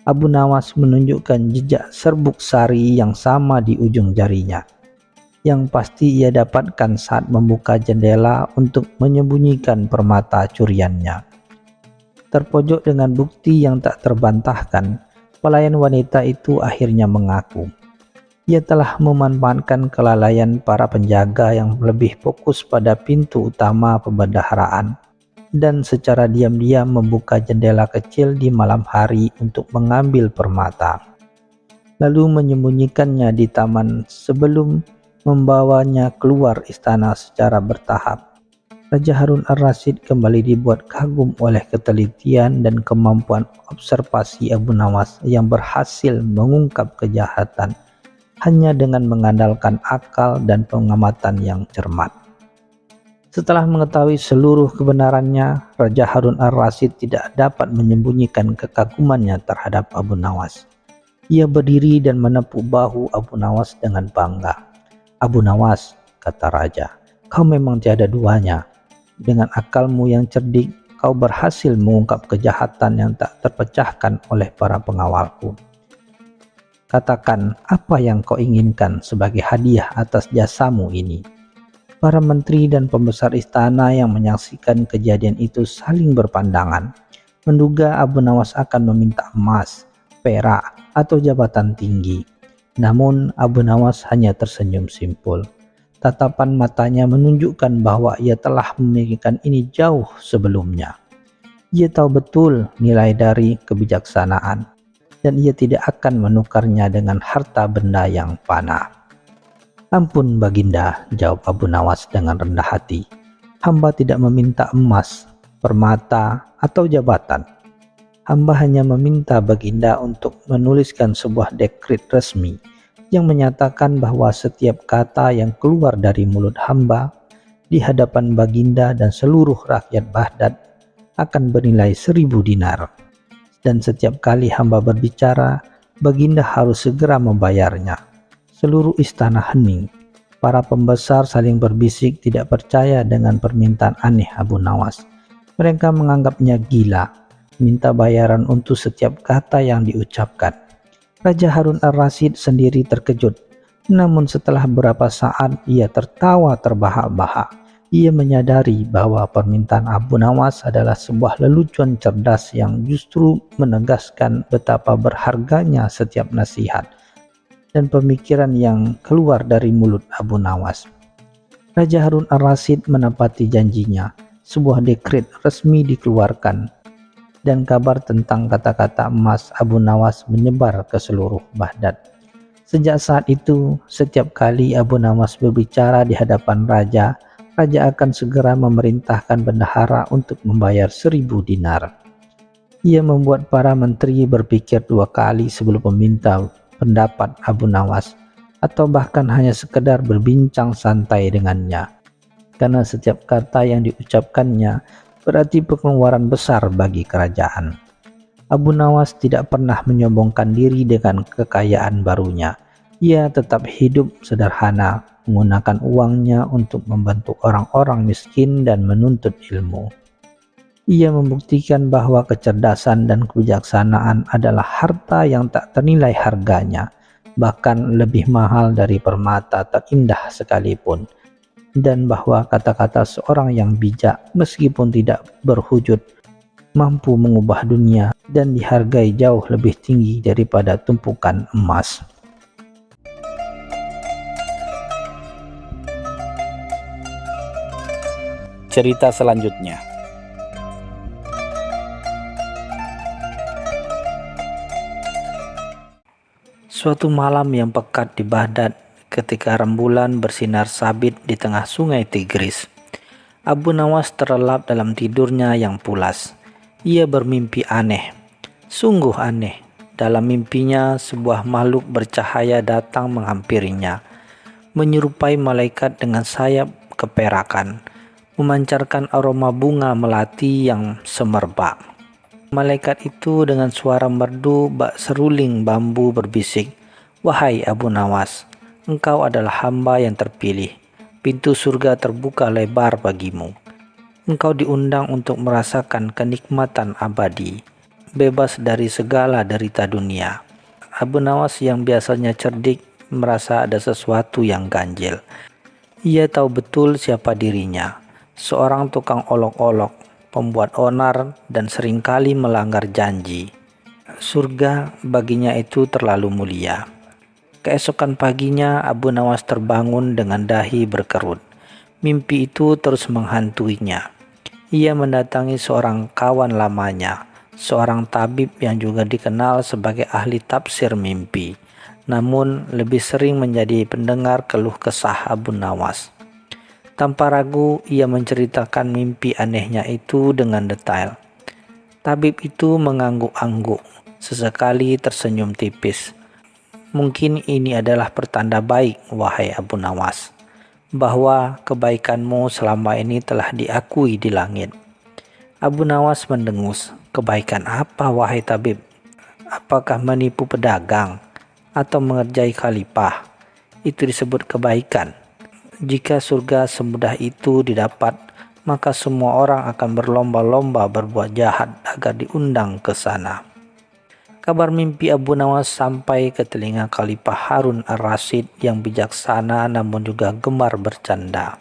Abu Nawas menunjukkan jejak serbuk sari yang sama di ujung jarinya, yang pasti ia dapatkan saat membuka jendela untuk menyembunyikan permata curiannya. Terpojok dengan bukti yang tak terbantahkan, pelayan wanita itu akhirnya mengaku. Ia telah memanfaatkan kelalaian para penjaga yang lebih fokus pada pintu utama pebendaharaan dan secara diam-diam membuka jendela kecil di malam hari untuk mengambil permata, lalu menyembunyikannya di taman sebelum membawanya keluar istana secara bertahap. Raja Harun ar-Rasyid kembali dibuat kagum oleh ketelitian dan kemampuan observasi Abu Nawas yang berhasil mengungkap kejahatan hanya dengan mengandalkan akal dan pengamatan yang cermat. Setelah mengetahui seluruh kebenarannya, Raja Harun ar-Rasyid tidak dapat menyembunyikan kekagumannya terhadap Abu Nawas. Ia berdiri dan menepuk bahu Abu Nawas dengan bangga. "Abu Nawas," kata raja, "kau memang tiada duanya. Dengan akalmu yang cerdik, kau berhasil mengungkap kejahatan yang tak terpecahkan oleh para pengawalku. Katakan apa yang kau inginkan sebagai hadiah atas jasamu ini." Para menteri dan pembesar istana yang menyaksikan kejadian itu saling berpandangan. menduga Abu Nawas akan meminta emas, perak, atau jabatan tinggi. Namun Abu Nawas hanya tersenyum simpul. Tatapan matanya menunjukkan bahwa ia telah memikirkan ini jauh sebelumnya. Ia tahu betul nilai dari kebijaksanaan, dan ia tidak akan menukarnya dengan harta benda yang fana. "Ampun Baginda," jawab Abu Nawas dengan rendah hati. "Hamba tidak meminta emas, permata, atau jabatan. Hamba hanya meminta Baginda untuk menuliskan sebuah dekret resmi yang menyatakan bahwa setiap kata yang keluar dari mulut hamba di hadapan Baginda dan seluruh rakyat Baghdad akan bernilai 1000 dinar. Dan setiap kali hamba berbicara, Baginda harus segera membayarnya." Seluruh istana hening. Para pembesar saling berbisik tidak percaya dengan permintaan aneh Abu Nawas. Mereka menganggapnya gila, minta bayaran untuk setiap kata yang diucapkan. Raja Harun al-Rasyid sendiri terkejut, namun setelah beberapa saat ia tertawa terbahak-bahak. Ia menyadari bahwa permintaan Abu Nawas adalah sebuah lelucon cerdas yang justru menegaskan betapa berharganya setiap nasihat dan pemikiran yang keluar dari mulut Abu Nawas. Raja Harun al-Rasyid menepati janjinya. Sebuah dekret resmi dikeluarkan, dan kabar tentang kata-kata emas Abu Nawas menyebar ke seluruh Baghdad. Sejak saat itu, setiap kali Abu Nawas berbicara di hadapan raja, raja akan segera memerintahkan bendahara untuk membayar 1000 dinar. Ia membuat para menteri berpikir 2 kali sebelum meminta pendapat Abu Nawas, atau bahkan hanya sekedar berbincang santai dengannya, karena setiap kata yang diucapkannya berarti pengeluaran besar bagi kerajaan. Abu Nawas tidak pernah menyombongkan diri dengan kekayaan barunya. Ia tetap hidup sederhana, menggunakan uangnya untuk membantu orang-orang miskin dan menuntut ilmu. Ia membuktikan bahwa kecerdasan dan kebijaksanaan adalah harta yang tak ternilai harganya, bahkan lebih mahal dari permata terindah sekalipun, dan bahwa kata-kata seorang yang bijak meskipun tidak berwujud mampu mengubah dunia dan dihargai jauh lebih tinggi daripada tumpukan emas. Cerita selanjutnya. Suatu malam yang pekat di Baghdad, ketika rembulan bersinar sabit di tengah sungai Tigris, Abu Nawas terlelap dalam tidurnya yang pulas. Ia bermimpi aneh, sungguh aneh. Dalam mimpinya, sebuah makhluk bercahaya datang menghampirinya, menyerupai malaikat dengan sayap keperakan, memancarkan aroma bunga melati yang semerbak. Malaikat itu dengan suara merdu bak seruling bambu berbisik, "Wahai Abu Nawas, engkau adalah hamba yang terpilih. Pintu surga terbuka lebar bagimu. Engkau diundang untuk merasakan kenikmatan abadi, bebas dari segala derita dunia." Abu Nawas yang biasanya cerdik merasa ada sesuatu yang ganjil. Ia tahu betul siapa dirinya, seorang tukang olok-olok, pembuat onar, dan seringkali melanggar janji. Surga baginya itu terlalu mulia. Keesokan paginya Abu Nawas terbangun dengan dahi berkerut. Mimpi itu terus menghantuinya. Ia mendatangi seorang kawan lamanya, seorang tabib yang juga dikenal sebagai ahli tafsir mimpi, namun lebih sering menjadi pendengar keluh kesah Abu Nawas. Tanpa ragu ia menceritakan mimpi anehnya itu dengan detail. Tabib itu mengangguk-angguk, sesekali tersenyum tipis. "Mungkin ini adalah pertanda baik, wahai Abu Nawas, bahwa kebaikanmu selama ini telah diakui di langit." Abu Nawas mendengus. "Kebaikan apa, wahai tabib? Apakah menipu pedagang atau mengerjai khalifah? Itu disebut kebaikan. Jika surga semudah itu didapat, maka semua orang akan berlomba-lomba berbuat jahat agar diundang ke sana." Kabar mimpi Abu Nawas sampai ke telinga Khalifah Harun al-Rasyid yang bijaksana namun juga gemar bercanda.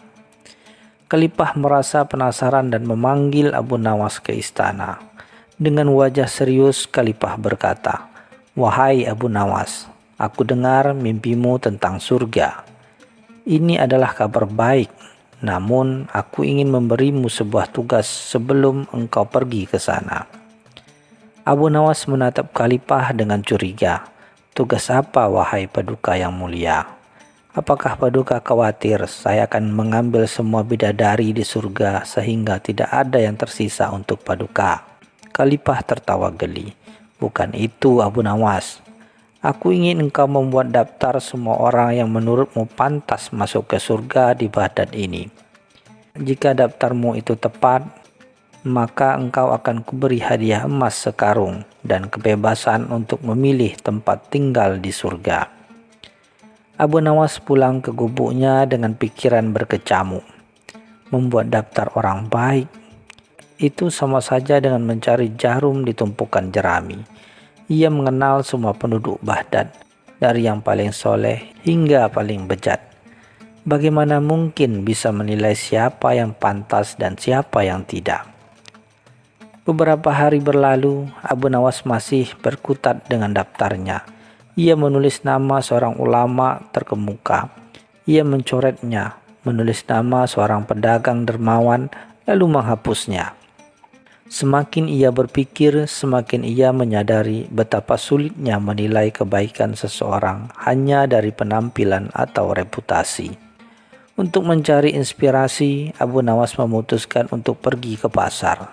Khalifah merasa penasaran dan memanggil Abu Nawas ke istana. Dengan wajah serius Khalifah berkata, "Wahai Abu Nawas, aku dengar mimpimu tentang surga. Ini adalah kabar baik, namun aku ingin memberimu sebuah tugas sebelum engkau pergi ke sana." Abu Nawas menatap Khalifah dengan curiga. "Tugas apa, wahai Paduka yang mulia? Apakah Paduka khawatir saya akan mengambil semua bidadari di surga sehingga tidak ada yang tersisa untuk Paduka?" Khalifah tertawa geli. "Bukan itu, Abu Nawas. Aku ingin engkau membuat daftar semua orang yang menurutmu pantas masuk ke surga di Baghdad ini. Jika daftarmu itu tepat, maka engkau akan kuberi hadiah emas sekarung dan kebebasan untuk memilih tempat tinggal di surga." Abu Nawas pulang ke gubuknya dengan pikiran berkecamuk. Membuat daftar orang baik itu sama saja dengan mencari jarum di tumpukan jerami. Ia mengenal semua penduduk Baghdad, dari yang paling soleh hingga paling bejat. Bagaimana mungkin bisa menilai siapa yang pantas dan siapa yang tidak? Beberapa hari berlalu, Abu Nawas masih berkutat dengan daftarnya. Ia menulis nama seorang ulama terkemuka. Ia mencoretnya, menulis nama seorang pedagang dermawan, lalu menghapusnya. Semakin ia berpikir, semakin ia menyadari betapa sulitnya menilai kebaikan seseorang hanya dari penampilan atau reputasi. Untuk mencari inspirasi, Abu Nawas memutuskan untuk pergi ke pasar.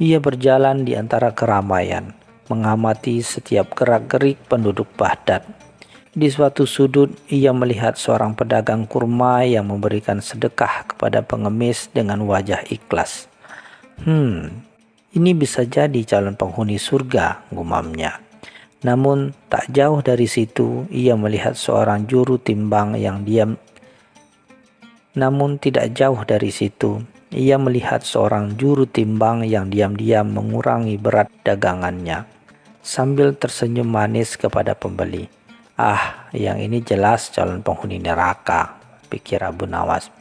Ia berjalan di antara keramaian, mengamati setiap gerak-gerik penduduk Baghdad. Di suatu sudut, ia melihat seorang pedagang kurma yang memberikan sedekah kepada pengemis dengan wajah ikhlas. Ini bisa jadi calon penghuni surga, gumamnya. Namun tak jauh dari situ ia melihat seorang juru timbang yang diam. Diam-diam mengurangi berat dagangannya sambil tersenyum manis kepada pembeli. Yang ini jelas calon penghuni neraka, pikir Abu Nawas.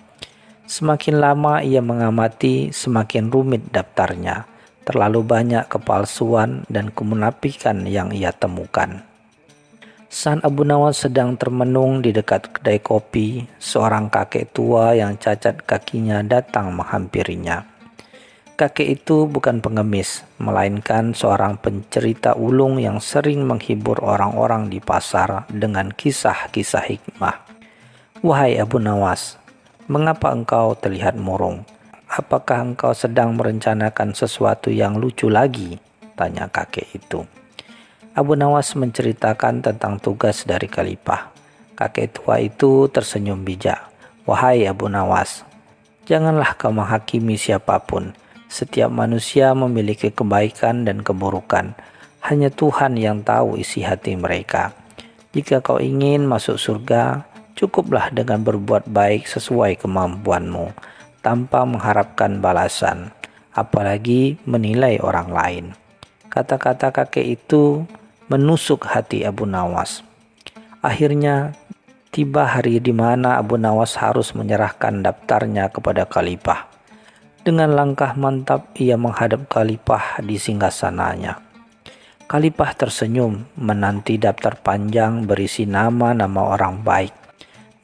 Semakin lama ia mengamati, semakin rumit daftarnya. Terlalu banyak kepalsuan dan kemunafikan yang ia temukan. Saat Abu Nawas sedang termenung di dekat kedai kopi, seorang kakek tua yang cacat kakinya datang menghampirinya. Kakek itu bukan pengemis, melainkan seorang pencerita ulung yang sering menghibur orang-orang di pasar dengan kisah-kisah hikmah. "Wahai Abu Nawas, mengapa engkau terlihat murung? Apakah engkau sedang merencanakan sesuatu yang lucu lagi?" tanya kakek itu. Abu Nawas menceritakan tentang tugas dari Khalifah. Kakek tua itu tersenyum bijak. "Wahai Abu Nawas, janganlah kau menghakimi siapapun. Setiap manusia memiliki kebaikan dan keburukan. Hanya Tuhan yang tahu isi hati mereka. Jika kau ingin masuk surga, cukuplah dengan berbuat baik sesuai kemampuanmu, tanpa mengharapkan balasan, apalagi menilai orang lain." Kata-kata kakek itu menusuk hati Abu Nawas. Akhirnya tiba hari di mana Abu Nawas harus menyerahkan daftarnya kepada Khalifah. Dengan langkah mantap ia menghadap Khalifah di singgasananya. Khalifah tersenyum menanti daftar panjang berisi nama-nama orang baik.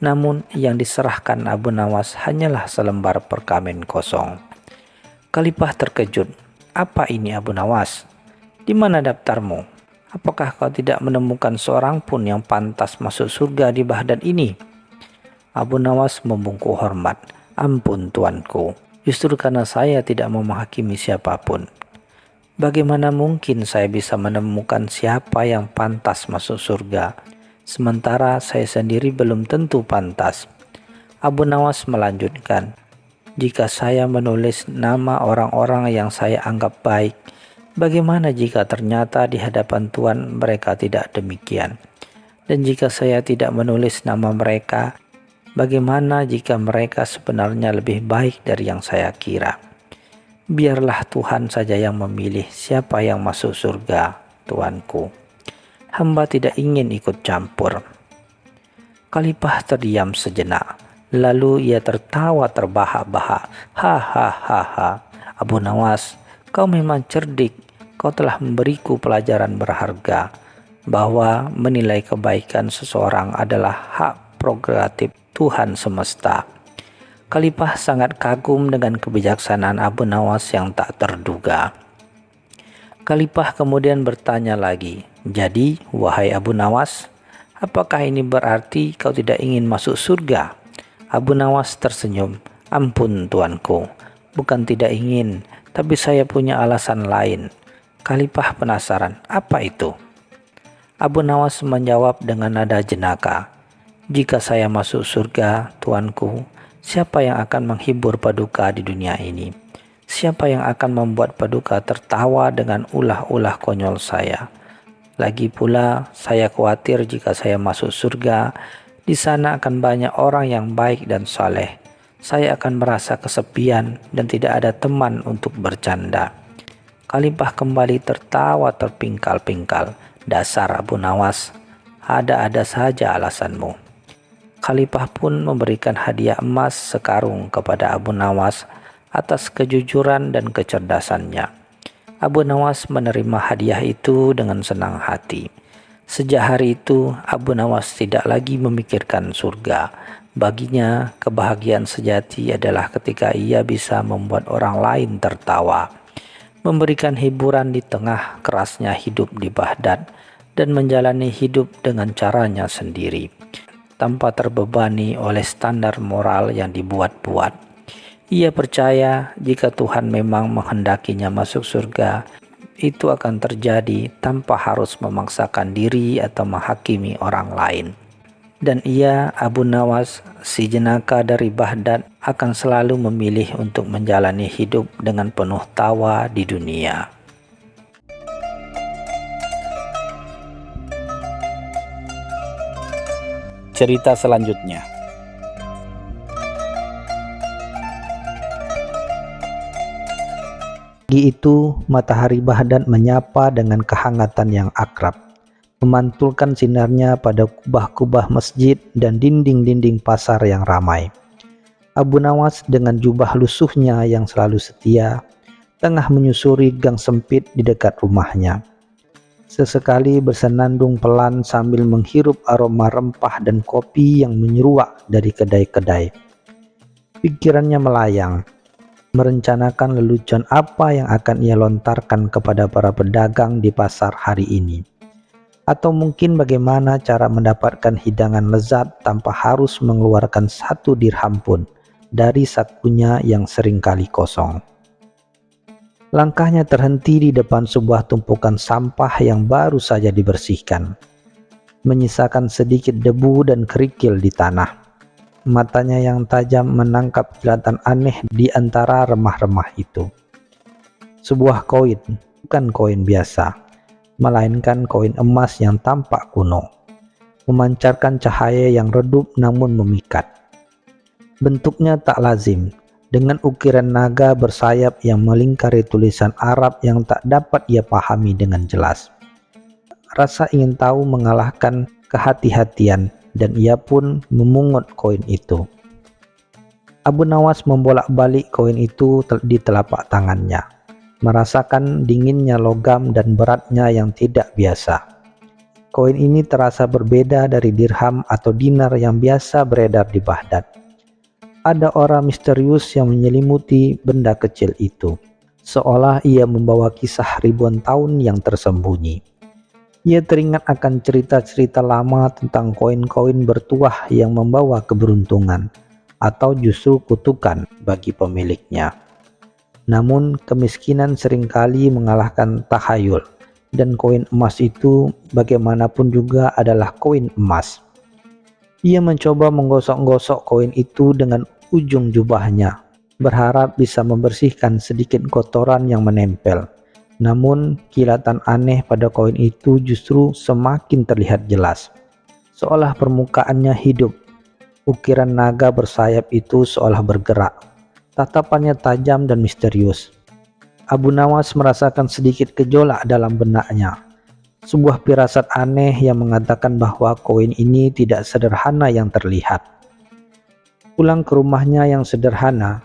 Namun yang diserahkan Abu Nawas hanyalah selembar perkamen kosong. Khalifah terkejut. "Apa ini Abu Nawas? Di mana daftarmu? Apakah kau tidak menemukan seorang pun yang pantas masuk surga di Baghdad ini?" Abu Nawas membungkuk hormat. "Ampun tuanku, justru karena saya tidak mau menghakimi siapapun. Bagaimana mungkin saya bisa menemukan siapa yang pantas masuk surga, sementara saya sendiri belum tentu pantas?" Abu Nawas melanjutkan, "Jika saya menulis nama orang-orang yang saya anggap baik, bagaimana jika ternyata di hadapan Tuhan mereka tidak demikian? Dan jika saya tidak menulis nama mereka, bagaimana jika mereka sebenarnya lebih baik dari yang saya kira? Biarlah Tuhan saja yang memilih siapa yang masuk surga, tuanku. Hamba tidak ingin ikut campur." Khalifah terdiam sejenak. Lalu ia tertawa terbahak-bahak. "Hahaha, Abu Nawas, kau memang cerdik. kau telah memberiku pelajaran berharga bahwa menilai kebaikan seseorang adalah hak prerogatif Tuhan semesta. Khalifah sangat kagum dengan kebijaksanaan Abu Nawas yang tak terduga. Khalifah kemudian bertanya lagi, "Jadi, wahai Abu Nawas, apakah ini berarti kau tidak ingin masuk surga?" Abu Nawas tersenyum, "Ampun tuanku, bukan tidak ingin, tapi saya punya alasan lain." Khalifah penasaran, "Apa itu?" Abu Nawas menjawab dengan nada jenaka, "Jika saya masuk surga, tuanku, siapa yang akan menghibur Paduka di dunia ini? Siapa yang akan membuat Paduka tertawa dengan ulah-ulah konyol saya? Lagi pula, saya khawatir jika saya masuk surga, di sana akan banyak orang yang baik dan saleh. Saya akan merasa kesepian dan tidak ada teman untuk bercanda." Khalifah kembali tertawa terpingkal-pingkal. "Dasar Abu Nawas, ada-ada saja alasanmu." Khalifah pun memberikan hadiah emas sekarung kepada Abu Nawas atas kejujuran dan kecerdasannya. Abu Nawas menerima hadiah itu dengan senang hati. Sejak hari itu, Abu Nawas tidak lagi memikirkan surga. Baginya, kebahagiaan sejati adalah ketika ia bisa membuat orang lain tertawa, memberikan hiburan di tengah kerasnya hidup di Baghdad, dan menjalani hidup dengan caranya sendiri, tanpa terbebani oleh standar moral yang dibuat-buat. Ia percaya jika Tuhan memang menghendakinya masuk surga, itu akan terjadi tanpa harus memaksakan diri atau menghakimi orang lain. Dan ia, Abu Nawas, si jenaka dari Baghdad, akan selalu memilih untuk menjalani hidup dengan penuh tawa di dunia. Cerita selanjutnya. Pagi itu, matahari Baghdad menyapa dengan kehangatan yang akrab, memantulkan sinarnya pada kubah-kubah masjid dan dinding-dinding pasar yang ramai. Abu Nawas dengan jubah lusuhnya yang selalu setia, tengah menyusuri gang sempit di dekat rumahnya. Sesekali bersenandung pelan sambil menghirup aroma rempah dan kopi yang menyeruak dari kedai-kedai. Pikirannya melayang, merencanakan lelucon apa yang akan ia lontarkan kepada para pedagang di pasar hari ini. Atau mungkin bagaimana cara mendapatkan hidangan lezat tanpa harus mengeluarkan 1 dirham pun dari sakunya yang seringkali kosong. Langkahnya terhenti di depan sebuah tumpukan sampah yang baru saja dibersihkan, menyisakan sedikit debu dan kerikil di tanah. Matanya yang tajam menangkap kilatan aneh di antara remah-remah itu. Sebuah koin, bukan koin biasa, melainkan koin emas yang tampak kuno, memancarkan cahaya yang redup namun memikat. Bentuknya tak lazim, dengan ukiran naga bersayap yang melingkari tulisan Arab yang tak dapat ia pahami dengan jelas. Rasa ingin tahu mengalahkan kehati-hatian, dan ia pun memungut koin itu. Abu Nawas membolak-balik koin itu di telapak tangannya, merasakan dinginnya logam dan beratnya yang tidak biasa. Koin ini terasa berbeda dari dirham atau dinar yang biasa beredar di Baghdad. Ada aura misterius yang menyelimuti benda kecil itu, seolah ia membawa kisah ribuan tahun yang tersembunyi. Ia teringat akan cerita-cerita lama tentang koin-koin bertuah yang membawa keberuntungan, atau justru kutukan bagi pemiliknya. Namun kemiskinan seringkali mengalahkan tahayul, dan koin emas itu bagaimanapun juga adalah koin emas. Ia mencoba menggosok-gosok koin itu dengan ujung jubahnya, berharap bisa membersihkan sedikit kotoran yang menempel. Namun kilatan aneh pada koin itu justru semakin terlihat jelas, seolah permukaannya hidup. Ukiran naga bersayap itu seolah bergerak, tatapannya tajam dan misterius. Abu Nawas merasakan sedikit gejolak dalam benaknya. Sebuah firasat aneh yang mengatakan bahwa koin ini tidak sederhana yang terlihat. Pulang ke rumahnya yang sederhana,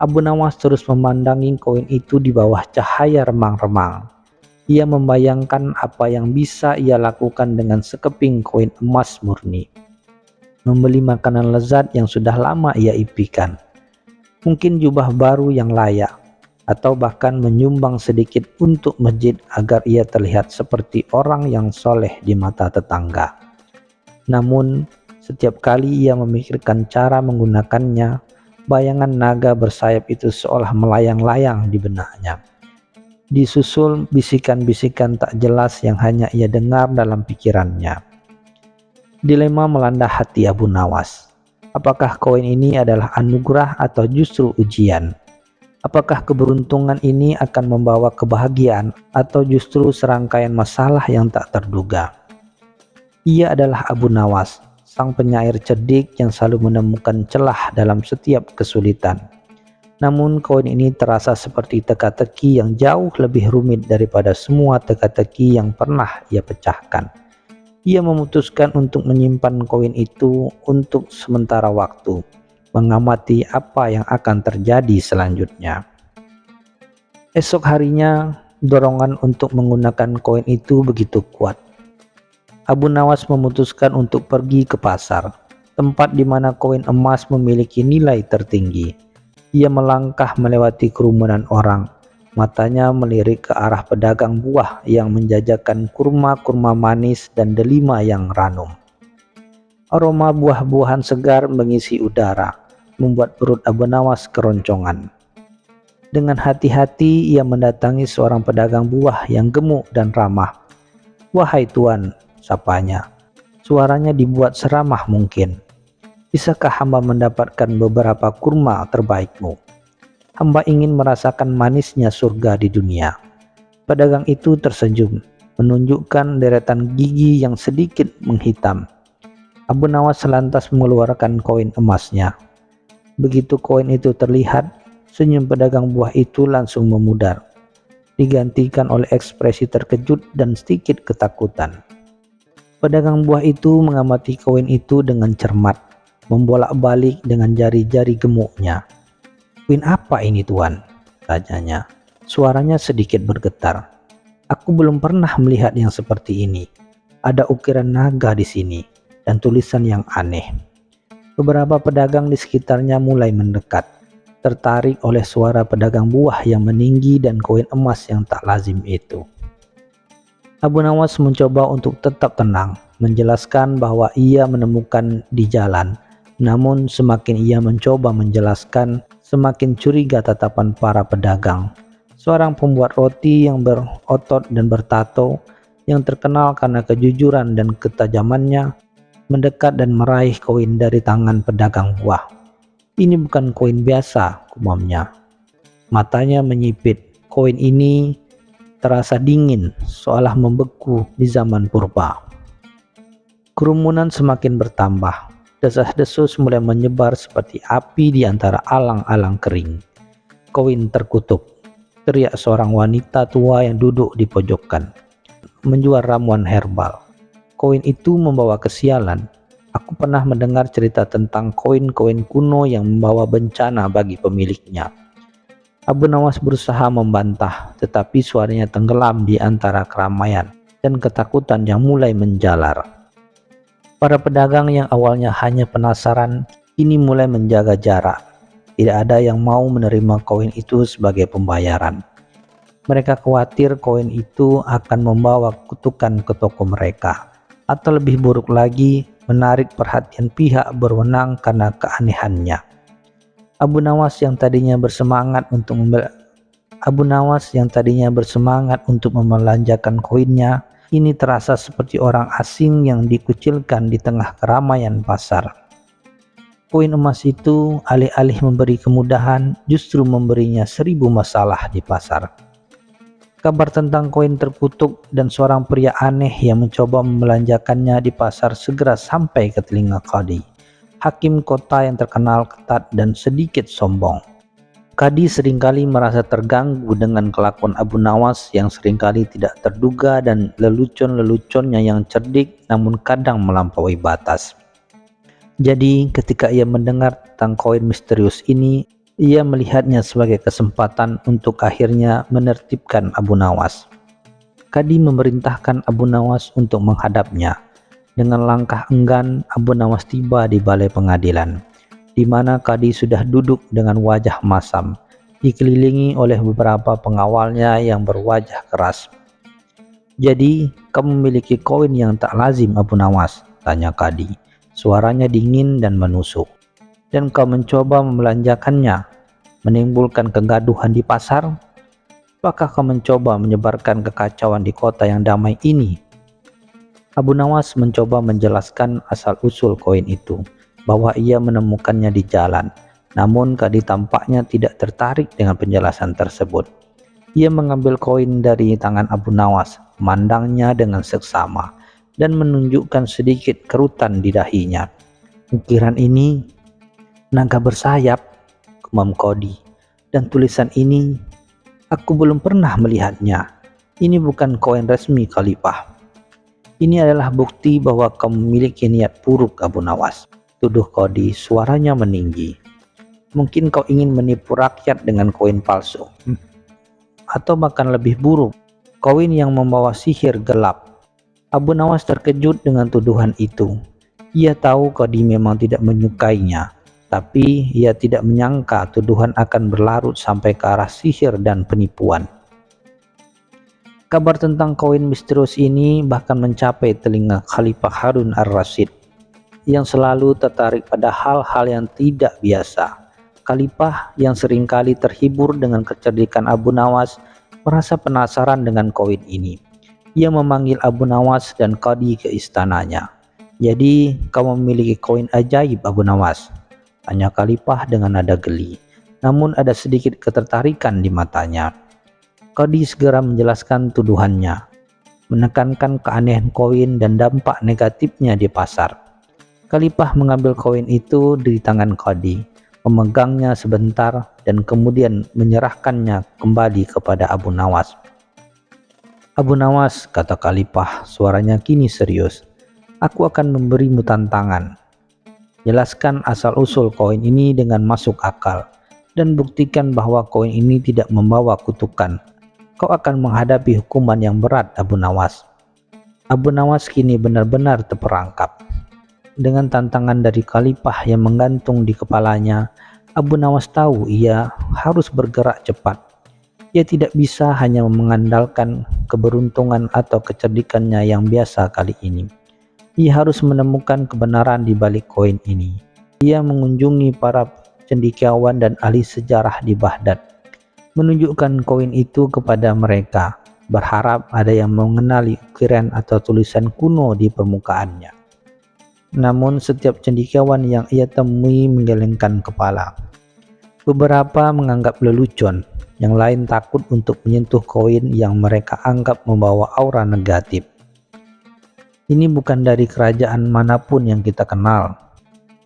Abu Nawas terus memandangi koin itu di bawah cahaya remang-remang. Ia membayangkan apa yang bisa ia lakukan dengan sekeping koin emas murni. Membeli makanan lezat yang sudah lama ia impikan. Mungkin jubah baru yang layak, atau bahkan menyumbang sedikit untuk masjid agar ia terlihat seperti orang yang soleh di mata tetangga. Namun, setiap kali ia memikirkan cara menggunakannya, bayangan naga bersayap itu seolah melayang-layang di benaknya. Disusul bisikan-bisikan tak jelas yang hanya ia dengar dalam pikirannya. Dilema melanda hati Abu Nawas. Apakah koin ini adalah anugerah atau justru ujian? Apakah keberuntungan ini akan membawa kebahagiaan atau justru serangkaian masalah yang tak terduga? Ia adalah Abu Nawas, sang penyair cerdik yang selalu menemukan celah dalam setiap kesulitan. Namun koin ini terasa seperti teka-teki yang jauh lebih rumit daripada semua teka-teki yang pernah ia pecahkan. Ia memutuskan untuk menyimpan koin itu untuk sementara waktu, mengamati apa yang akan terjadi selanjutnya. Esok harinya, dorongan untuk menggunakan koin itu begitu kuat. Abu Nawas memutuskan untuk pergi ke pasar, tempat di mana koin emas memiliki nilai tertinggi. Ia melangkah melewati kerumunan orang, matanya melirik ke arah pedagang buah yang menjajakan kurma-kurma manis dan delima yang ranum. Aroma buah-buahan segar mengisi udara, membuat perut Abu Nawas keroncongan. Dengan hati-hati ia mendatangi seorang pedagang buah yang gemuk dan ramah. "Wahai tuan," sapanya. Suaranya dibuat seramah mungkin. "Bisakah hamba mendapatkan beberapa kurma terbaikmu? Hamba ingin merasakan manisnya surga di dunia." Pedagang itu tersenyum, menunjukkan deretan gigi yang sedikit menghitam. Abu Nawas lantas mengeluarkan koin emasnya. Begitu koin itu terlihat, senyum pedagang buah itu langsung memudar, digantikan oleh ekspresi terkejut dan sedikit ketakutan. Pedagang buah itu mengamati koin itu dengan cermat, membolak-balik dengan jari-jari gemuknya. "Koin apa ini tuan?" tanyanya. Suaranya sedikit bergetar. "Aku belum pernah melihat yang seperti ini. Ada ukiran naga di sini dan tulisan yang aneh." Beberapa pedagang di sekitarnya mulai mendekat, tertarik oleh suara pedagang buah yang meninggi dan koin emas yang tak lazim itu. Abu Nawas mencoba untuk tetap tenang, menjelaskan bahwa ia menemukan di jalan. Namun semakin ia mencoba menjelaskan, semakin curiga tatapan para pedagang. Seorang pembuat roti yang berotot dan bertato, yang terkenal karena kejujuran dan ketajamannya, mendekat dan meraih koin dari tangan pedagang buah. "Ini bukan koin biasa," gumamnya. Matanya menyipit. Koin ini terasa dingin, seolah membeku di zaman purba. Kerumunan semakin bertambah. Desas-desus mulai menyebar seperti api di antara alang-alang kering. "Koin terkutuk," teriak seorang wanita tua yang duduk di pojokan, menjual ramuan herbal. "Koin itu membawa kesialan. Aku pernah mendengar cerita tentang koin-koin kuno yang membawa bencana bagi pemiliknya." Abu Nawas berusaha membantah, tetapi suaranya tenggelam di antara keramaian dan ketakutan yang mulai menjalar. Para pedagang yang awalnya hanya penasaran, kini mulai menjaga jarak. Tidak ada yang mau menerima koin itu sebagai pembayaran. Mereka khawatir koin itu akan membawa kutukan ke toko mereka, atau lebih buruk lagi, menarik perhatian pihak berwenang karena keanehannya. Abu Nawas yang tadinya bersemangat untuk membelanjakan koinnya, ini terasa seperti orang asing yang dikucilkan di tengah keramaian pasar. Koin emas itu alih-alih memberi kemudahan, justru memberinya 1000 masalah di pasar. Kabar tentang koin terkutuk dan seorang pria aneh yang mencoba membelanjakannya di pasar segera sampai ke telinga Qadi, hakim kota yang terkenal ketat dan sedikit sombong. Qadi seringkali merasa terganggu dengan kelakuan Abu Nawas yang seringkali tidak terduga dan lelucon-leluconnya yang cerdik namun kadang melampaui batas. Jadi ketika ia mendengar tentang koin misterius ini, ia melihatnya sebagai kesempatan untuk akhirnya menertibkan Abu Nawas. Kadi memerintahkan Abu Nawas untuk menghadapnya. Dengan langkah enggan, Abu Nawas tiba di balai pengadilan, di mana Kadi sudah duduk dengan wajah masam, dikelilingi oleh beberapa pengawalnya yang berwajah keras. "Jadi, kamu memiliki koin yang tak lazim, Abu Nawas?" tanya Kadi. Suaranya dingin dan menusuk. "Dan kau mencoba membelanjakannya, menimbulkan kegaduhan di pasar? Apakah kau mencoba menyebarkan kekacauan di kota yang damai ini?" Abu Nawas mencoba menjelaskan asal-usul koin itu, bahwa ia menemukannya di jalan. Namun Kadi tampaknya tidak tertarik dengan penjelasan tersebut. Ia mengambil koin dari tangan Abu Nawas, memandangnya dengan seksama, dan menunjukkan sedikit kerutan di dahinya. "Ukiran ini naga bersayap," gumam Kadi, "dan tulisan ini aku belum pernah melihatnya. Ini bukan koin resmi Khalifah. Ini adalah bukti bahwa kau memiliki niat buruk, Abu Nawas," tuduh Kadi, suaranya meninggi. "Mungkin kau ingin menipu rakyat dengan koin palsu. Atau bahkan lebih buruk, koin yang membawa sihir gelap." Abu Nawas terkejut dengan tuduhan itu. Ia tahu Kadi memang tidak menyukainya, tapi ia tidak menyangka tuduhan akan berlarut sampai ke arah sihir dan penipuan. Kabar tentang koin misterius ini bahkan mencapai telinga Khalifah Harun ar-Rasyid, yang selalu tertarik pada hal-hal yang tidak biasa. Khalifah yang seringkali terhibur dengan kecerdikan Abu Nawas merasa penasaran dengan koin ini. Ia memanggil Abu Nawas dan Kadi ke istananya. "Jadi, kamu memiliki koin ajaib, Abu Nawas?" tanya Khalifah dengan nada geli, namun ada sedikit ketertarikan di matanya. Kadi segera menjelaskan tuduhannya, menekankan keanehan koin dan dampak negatifnya di pasar. Khalifah mengambil koin itu di tangan Kadi, memegangnya sebentar, dan kemudian menyerahkannya kembali kepada Abu Nawas. "Abu Nawas," kata Khalifah, suaranya kini serius, "aku akan memberimu tantangan. Jelaskan asal-usul koin ini dengan masuk akal, dan buktikan bahwa koin ini tidak membawa kutukan. Kau akan menghadapi hukuman yang berat, Abu Nawas." Abu Nawas kini benar-benar terperangkap. Dengan tantangan dari Khalifah yang menggantung di kepalanya, Abu Nawas tahu ia harus bergerak cepat. Ia tidak bisa hanya mengandalkan keberuntungan atau kecerdikannya yang biasa kali ini. Ia harus menemukan kebenaran di balik koin ini. Ia mengunjungi para cendekiawan dan ahli sejarah di Baghdad, menunjukkan koin itu kepada mereka, berharap ada yang mengenali ukiran atau tulisan kuno di permukaannya. Namun setiap cendekiawan yang ia temui menggelengkan kepala. Beberapa menganggap lelucon, yang lain takut untuk menyentuh koin yang mereka anggap membawa aura negatif. "Ini bukan dari kerajaan manapun yang kita kenal,"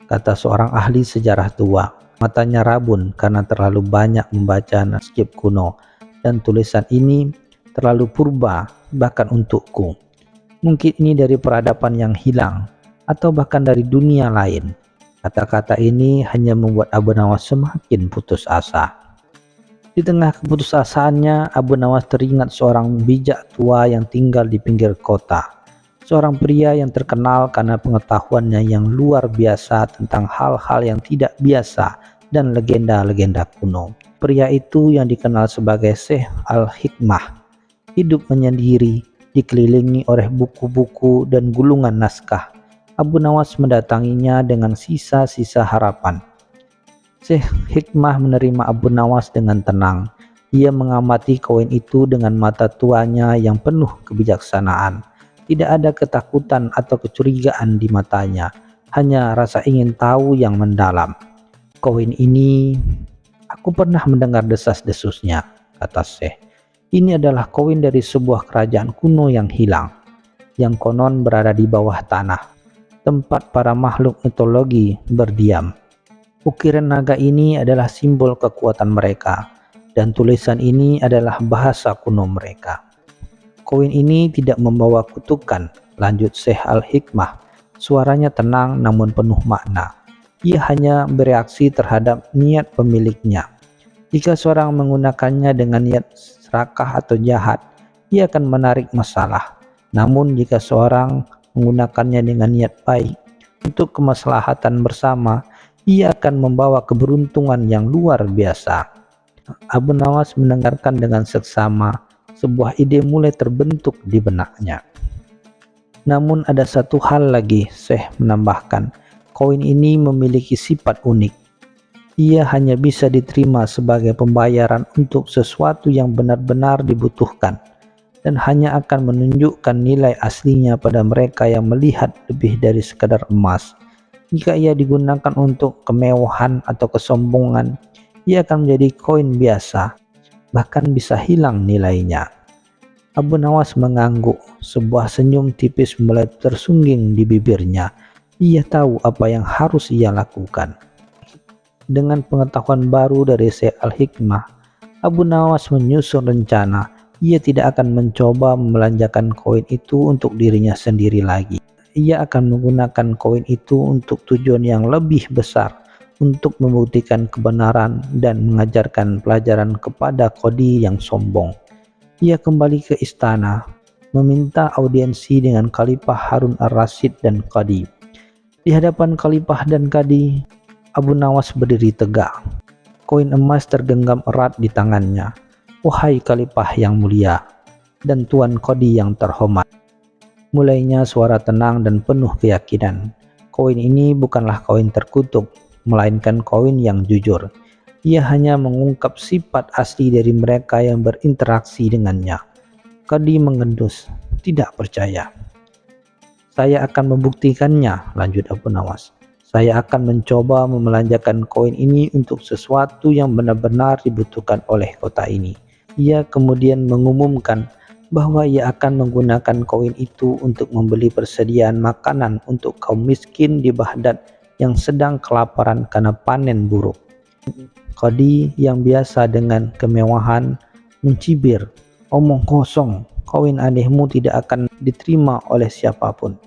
kata seorang ahli sejarah tua. Matanya rabun karena terlalu banyak membaca naskah kuno, dan tulisan ini terlalu purba bahkan untukku. Mungkin ini dari peradaban yang hilang, atau bahkan dari dunia lain. Kata-kata ini hanya membuat Abu Nawas semakin putus asa. Di tengah keputusasaannya, Abu Nawas teringat seorang bijak tua yang tinggal di pinggir kota. Seorang pria yang terkenal karena pengetahuannya yang luar biasa tentang hal-hal yang tidak biasa dan legenda-legenda kuno. Pria itu yang dikenal sebagai Syekh Al-Hikmah, hidup menyendiri, dikelilingi oleh buku-buku dan gulungan naskah. Abu Nawas mendatanginya dengan sisa-sisa harapan. Syekh Hikmah menerima Abu Nawas dengan tenang. Ia mengamati koin itu dengan mata tuanya yang penuh kebijaksanaan. Tidak ada ketakutan atau kecurigaan di matanya, hanya rasa ingin tahu yang mendalam. "Koin ini, aku pernah mendengar desas-desusnya," kata Syekh. "Ini adalah koin dari sebuah kerajaan kuno yang hilang, yang konon berada di bawah tanah, tempat para makhluk mitologi berdiam. Ukiran naga ini adalah simbol kekuatan mereka, dan tulisan ini adalah bahasa kuno mereka. Koin ini tidak membawa kutukan," lanjut Syekh Al-Hikmah. Suaranya tenang namun penuh makna. Ia hanya bereaksi terhadap niat pemiliknya. Jika seorang menggunakannya dengan niat serakah atau jahat, ia akan menarik masalah. Namun jika seorang menggunakannya dengan niat baik untuk kemaslahatan bersama, ia akan membawa keberuntungan yang luar biasa. Abu Nawas mendengarkan dengan seksama. Sebuah ide mulai terbentuk di benaknya. Namun ada satu hal lagi, Syekh menambahkan, koin ini memiliki sifat unik. Ia hanya bisa diterima sebagai pembayaran untuk sesuatu yang benar-benar dibutuhkan, dan hanya akan menunjukkan nilai aslinya pada mereka yang melihat lebih dari sekadar emas. Jika ia digunakan untuk kemewahan atau kesombongan, ia akan menjadi koin biasa, bahkan bisa hilang nilainya. Abu Nawas mengangguk, sebuah senyum tipis mulai tersungging di bibirnya. Ia tahu apa yang harus ia lakukan. Dengan pengetahuan baru dari Syekh Al-Hikmah, Abu Nawas menyusun rencana. Ia tidak akan mencoba membelanjakan koin itu untuk dirinya sendiri lagi. Ia akan menggunakan koin itu untuk tujuan yang lebih besar, untuk membuktikan kebenaran dan mengajarkan pelajaran kepada Qadi yang sombong. Ia kembali ke istana, meminta audiensi dengan Khalifah Harun ar-Rasyid dan Qadi. Di hadapan Khalifah dan Qadi, Abu Nawas berdiri tegak. Koin emas tergenggam erat di tangannya. Wahai Khalifah yang mulia dan Tuan Qadi yang terhormat. Mulainya suara tenang dan penuh keyakinan. Koin ini bukanlah koin terkutuk, melainkan koin yang jujur. Ia hanya mengungkap sifat asli dari mereka yang berinteraksi dengannya. Qadi mengendus, tidak percaya. Saya akan membuktikannya, lanjut Abu Nawas. Saya akan mencoba membelanjakan koin ini untuk sesuatu yang benar-benar dibutuhkan oleh kota ini. Ia kemudian mengumumkan bahwa ia akan menggunakan koin itu untuk membeli persediaan makanan untuk kaum miskin di Baghdad yang sedang kelaparan karena panen buruk. Qadi yang biasa dengan kemewahan mencibir, omong kosong, koin anehmu tidak akan diterima oleh siapapun.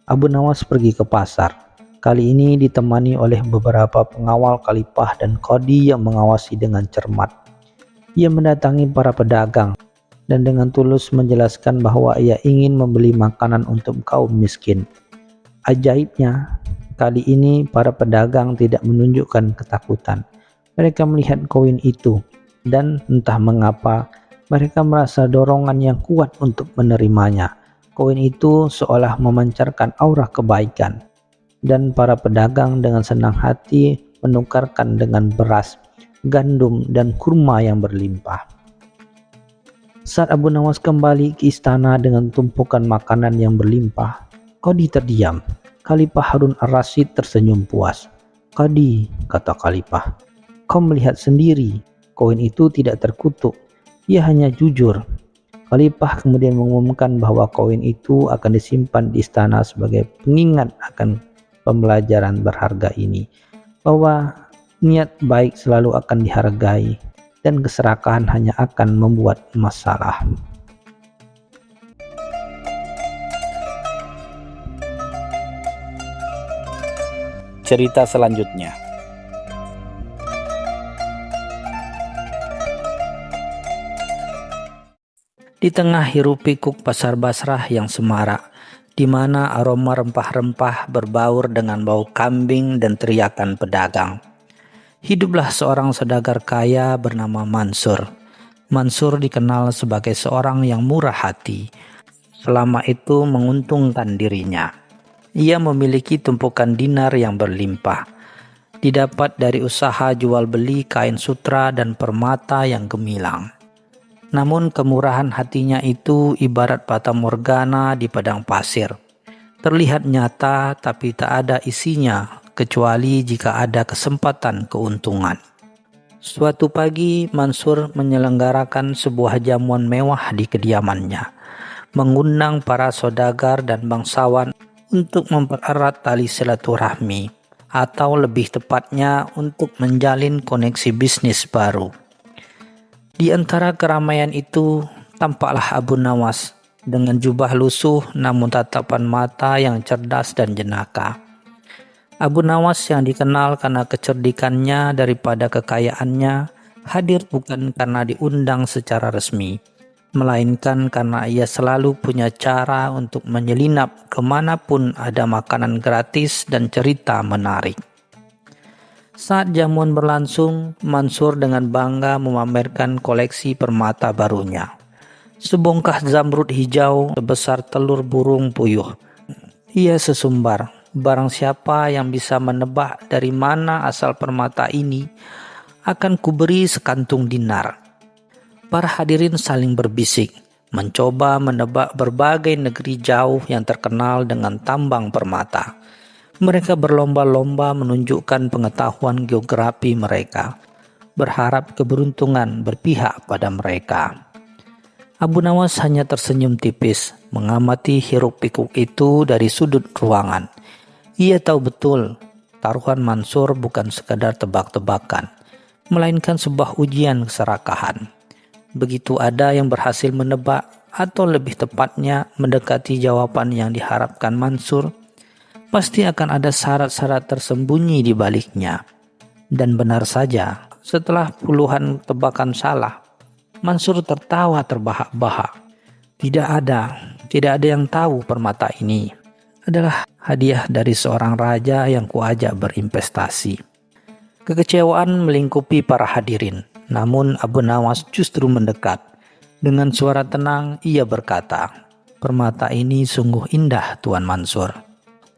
Abu Nawas pergi ke pasar. Kali ini ditemani oleh beberapa pengawal Khalifah dan Qadi yang mengawasi dengan cermat. Ia mendatangi para pedagang dan dengan tulus menjelaskan bahwa ia ingin membeli makanan untuk kaum miskin. Ajaibnya, kali ini para pedagang tidak menunjukkan ketakutan. Mereka melihat koin itu dan entah mengapa mereka merasa dorongan yang kuat untuk menerimanya. Koin itu seolah memancarkan aura kebaikan, dan para pedagang dengan senang hati menukarkan dengan beras, gandum, dan kurma yang berlimpah. Saat Abu Nawas kembali ke istana dengan tumpukan makanan yang berlimpah, Qadi terdiam. Khalifah Harun ar-Rasyid tersenyum puas. Qadi, kata Khalifah, kau melihat sendiri, koin itu tidak terkutuk, ia hanya jujur. Khalifah kemudian mengumumkan bahwa koin itu akan disimpan di istana sebagai pengingat akan pembelajaran berharga ini, bahwa niat baik selalu akan dihargai dan keserakahan hanya akan membuat masalah. Cerita selanjutnya. Di tengah hiruk-pikuk pasar Basrah yang semarak, di mana aroma rempah-rempah berbaur dengan bau kambing dan teriakan pedagang, hiduplah seorang saudagar kaya bernama Mansur. Mansur dikenal sebagai seorang yang murah hati. Selama itu menguntungkan dirinya. Ia memiliki tumpukan dinar yang berlimpah. Didapat dari usaha jual beli kain sutra dan permata yang gemilang. Namun kemurahan hatinya itu ibarat fata morgana di padang pasir. Terlihat nyata tapi tak ada isinya kecuali jika ada kesempatan keuntungan. Suatu pagi Mansur menyelenggarakan sebuah jamuan mewah di kediamannya, mengundang para saudagar dan bangsawan untuk mempererat tali silaturahmi, atau lebih tepatnya untuk menjalin koneksi bisnis baru. Di antara keramaian itu tampaklah Abu Nawas dengan jubah lusuh namun tatapan mata yang cerdas dan jenaka. Abu Nawas yang dikenal karena kecerdikannya daripada kekayaannya hadir bukan karena diundang secara resmi, melainkan karena ia selalu punya cara untuk menyelinap kemanapun ada makanan gratis dan cerita menarik. Saat jamuan berlangsung, Mansur dengan bangga memamerkan koleksi permata barunya. Sebongkah zamrud hijau sebesar telur burung puyuh. Ia sesumbar, barang siapa yang bisa menebak dari mana asal permata ini, akan kuberi sekantung dinar. Para hadirin saling berbisik, mencoba menebak berbagai negeri jauh yang terkenal dengan tambang permata. Mereka berlomba-lomba menunjukkan pengetahuan geografi mereka, berharap keberuntungan berpihak pada mereka. Abu Nawas hanya tersenyum tipis, mengamati hiruk-pikuk itu dari sudut ruangan. Ia tahu betul, taruhan Mansur bukan sekadar tebak-tebakan, melainkan sebuah ujian keserakahan. Begitu ada yang berhasil menebak, atau lebih tepatnya mendekati jawaban yang diharapkan Mansur, pasti akan ada syarat-syarat tersembunyi di baliknya. Dan benar saja, setelah puluhan tebakan salah, Mansur tertawa terbahak-bahak. Tidak ada yang tahu permata ini adalah hadiah dari seorang raja yang kuajak berinvestasi. Kekecewaan melingkupi para hadirin, namun Abu Nawas justru mendekat. Dengan suara tenang ia berkata, "Permata ini sungguh indah, Tuan Mansur.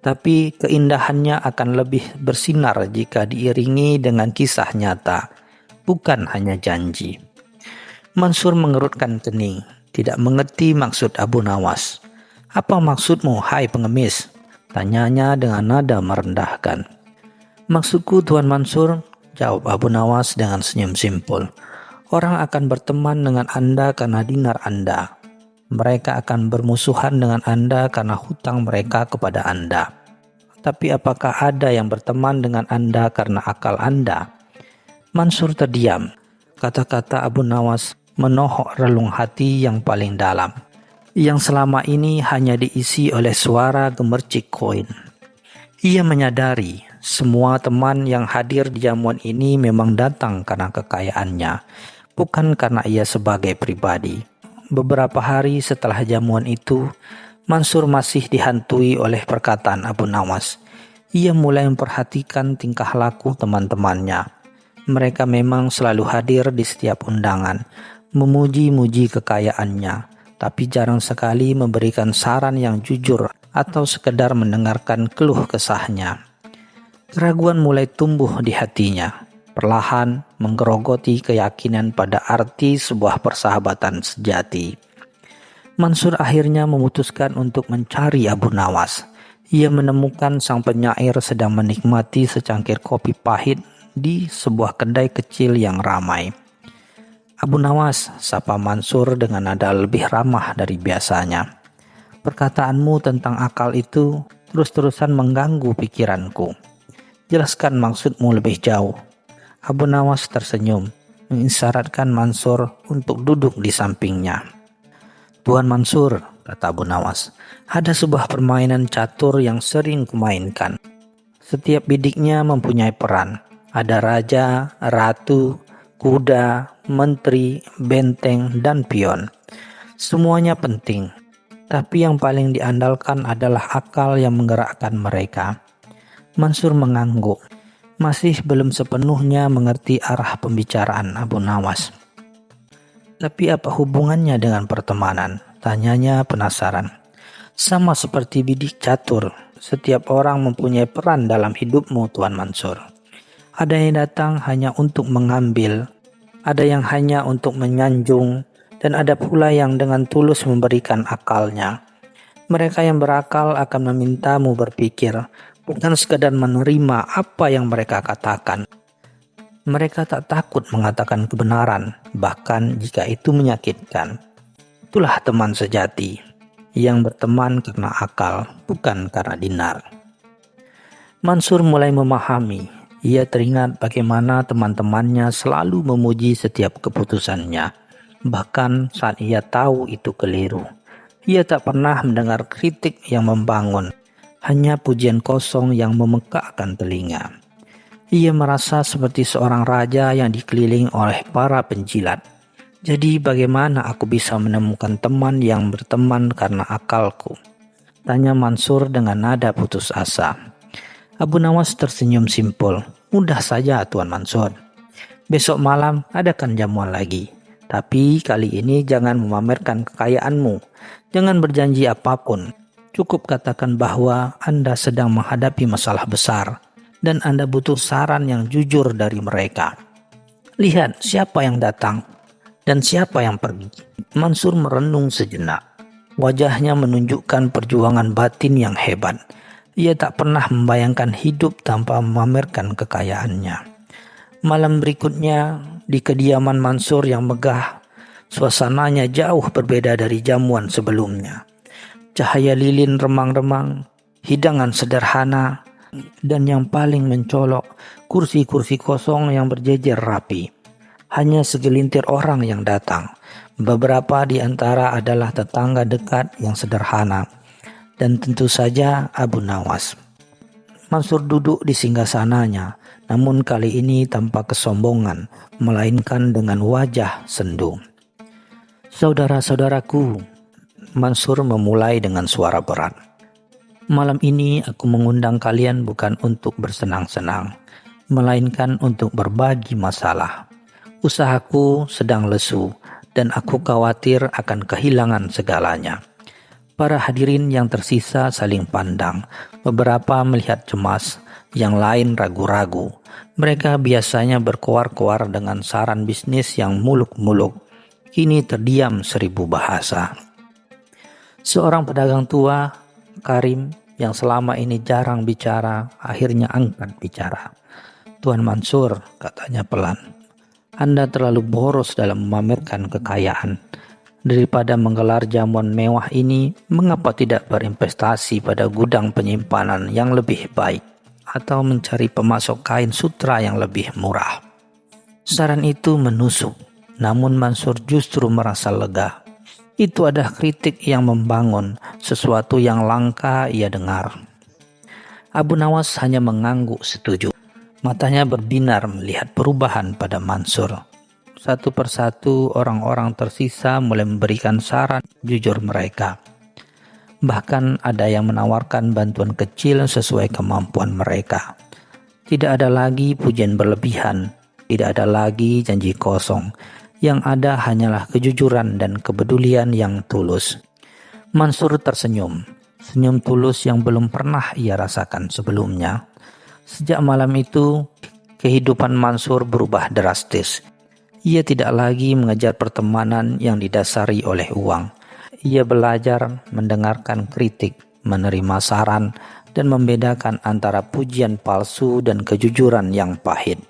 Tapi keindahannya akan lebih bersinar jika diiringi dengan kisah nyata, bukan hanya janji." Mansur mengerutkan kening, tidak mengerti maksud Abu Nawas. "Apa maksudmu, hai pengemis?" tanyanya dengan nada merendahkan. "Maksudku, Tuan Mansur," jawab Abu Nawas dengan senyum simpul, "orang akan berteman dengan Anda karena dinar Anda. Mereka akan bermusuhan dengan Anda karena hutang mereka kepada Anda. Tapi apakah ada yang berteman dengan Anda karena akal Anda?" Mansur terdiam. Kata-kata Abu Nawas menohok relung hati yang paling dalam, yang selama ini hanya diisi oleh suara gemercik koin. Ia menyadari semua teman yang hadir di jamuan ini memang datang karena kekayaannya, bukan karena ia sebagai pribadi. Beberapa hari setelah jamuan itu, Mansur masih dihantui oleh perkataan Abu Nawas. Ia mulai memperhatikan tingkah laku teman-temannya. Mereka memang selalu hadir di setiap undangan, memuji-muji kekayaannya, tapi jarang sekali memberikan saran yang jujur atau sekedar mendengarkan keluh kesahnya. Keraguan mulai tumbuh di hatinya, perlahan menggerogoti keyakinan pada arti sebuah persahabatan sejati. Mansur akhirnya memutuskan untuk mencari Abu Nawas. Ia menemukan sang penyair sedang menikmati secangkir kopi pahit di sebuah kedai kecil yang ramai. "Abu Nawas," sapa Mansur dengan nada lebih ramah dari biasanya. "Perkataanmu tentang akal itu terus-terusan mengganggu pikiranku. Jelaskan maksudmu lebih jauh." Abu Nawas tersenyum, mengisyaratkan Mansur untuk duduk di sampingnya. "Tuan Mansur," kata Abu Nawas, "ada sebuah permainan catur yang sering kumainkan. Setiap bidiknya mempunyai peran. Ada raja, ratu, kuda, menteri, benteng, dan pion. Semuanya penting. Tapi yang paling diandalkan adalah akal yang menggerakkan mereka." Mansur mengangguk, masih belum sepenuhnya mengerti arah pembicaraan Abu Nawas. "Tapi apa hubungannya dengan pertemanan?" tanyanya penasaran. "Sama seperti bidik catur, setiap orang mempunyai peran dalam hidupmu, Tuan Mansur. Ada yang datang hanya untuk mengambil, ada yang hanya untuk menyanjung, dan ada pula yang dengan tulus memberikan akalnya. Mereka yang berakal akan memintamu berpikir, bukan sekadar menerima apa yang mereka katakan. Mereka tak takut mengatakan kebenaran, bahkan jika itu menyakitkan. Itulah teman sejati, yang berteman karena akal, bukan karena dinar." Mansur mulai memahami. Ia teringat bagaimana teman-temannya selalu memuji setiap keputusannya, bahkan saat ia tahu itu keliru. Ia tak pernah mendengar kritik yang membangun, hanya pujian kosong yang memekakkan telinga. Ia merasa seperti seorang raja yang dikelilingi oleh para penjilat. Jadi bagaimana aku bisa menemukan teman yang berteman karena akalku? Tanya Mansur dengan nada putus asa. Abu Nawas tersenyum simpul. Mudah saja Tuan Mansur. Besok malam adakan jamuan lagi. Tapi kali ini jangan memamerkan kekayaanmu. Jangan berjanji apapun. Cukup katakan bahwa Anda sedang menghadapi masalah besar dan Anda butuh saran yang jujur dari mereka. Lihat siapa yang datang dan siapa yang pergi. Mansur merenung sejenak. Wajahnya menunjukkan perjuangan batin yang hebat. Ia tak pernah membayangkan hidup tanpa memamerkan kekayaannya. Malam berikutnya, di kediaman Mansur yang megah, suasananya jauh berbeda dari jamuan sebelumnya. Cahaya lilin remang-remang, hidangan sederhana, dan yang paling mencolok, kursi-kursi kosong yang berjejer rapi. Hanya segelintir orang yang datang. Beberapa di antara adalah tetangga dekat yang sederhana. Dan tentu saja Abu Nawas. Mansur duduk di singgasananya, namun kali ini tanpa kesombongan, melainkan dengan wajah sendu. Saudara-saudaraku, Mansur memulai dengan suara berat. Malam ini aku mengundang kalian bukan untuk bersenang-senang, melainkan untuk berbagi masalah. Usahaku sedang lesu dan aku khawatir akan kehilangan segalanya. Para hadirin yang tersisa saling pandang. Beberapa melihat cemas, yang lain ragu-ragu. Mereka biasanya berkoar-koar dengan saran bisnis yang muluk-muluk. Kini terdiam 1000 bahasa. Seorang pedagang tua, Karim, yang selama ini jarang bicara, akhirnya angkat bicara. Tuan Mansur, katanya pelan. Anda terlalu boros dalam memamerkan kekayaan. Daripada menggelar jamuan mewah ini, mengapa tidak berinvestasi pada gudang penyimpanan yang lebih baik atau mencari pemasok kain sutra yang lebih murah? Saran itu menusuk, namun Mansur justru merasa lega. Itu adalah kritik yang membangun, sesuatu yang langka ia dengar. Abu Nawas hanya mengangguk setuju. Matanya berbinar melihat perubahan pada Mansur. Satu persatu orang-orang tersisa mulai memberikan saran jujur mereka. Bahkan ada yang menawarkan bantuan kecil sesuai kemampuan mereka. Tidak ada lagi pujian berlebihan, tidak ada lagi janji kosong. Yang ada hanyalah kejujuran dan kepedulian yang tulus. Mansur tersenyum, senyum tulus yang belum pernah ia rasakan sebelumnya. Sejak malam itu, kehidupan Mansur berubah drastis. Ia tidak lagi mengejar pertemanan yang didasari oleh uang. Ia belajar mendengarkan kritik, menerima saran, dan membedakan antara pujian palsu dan kejujuran yang pahit.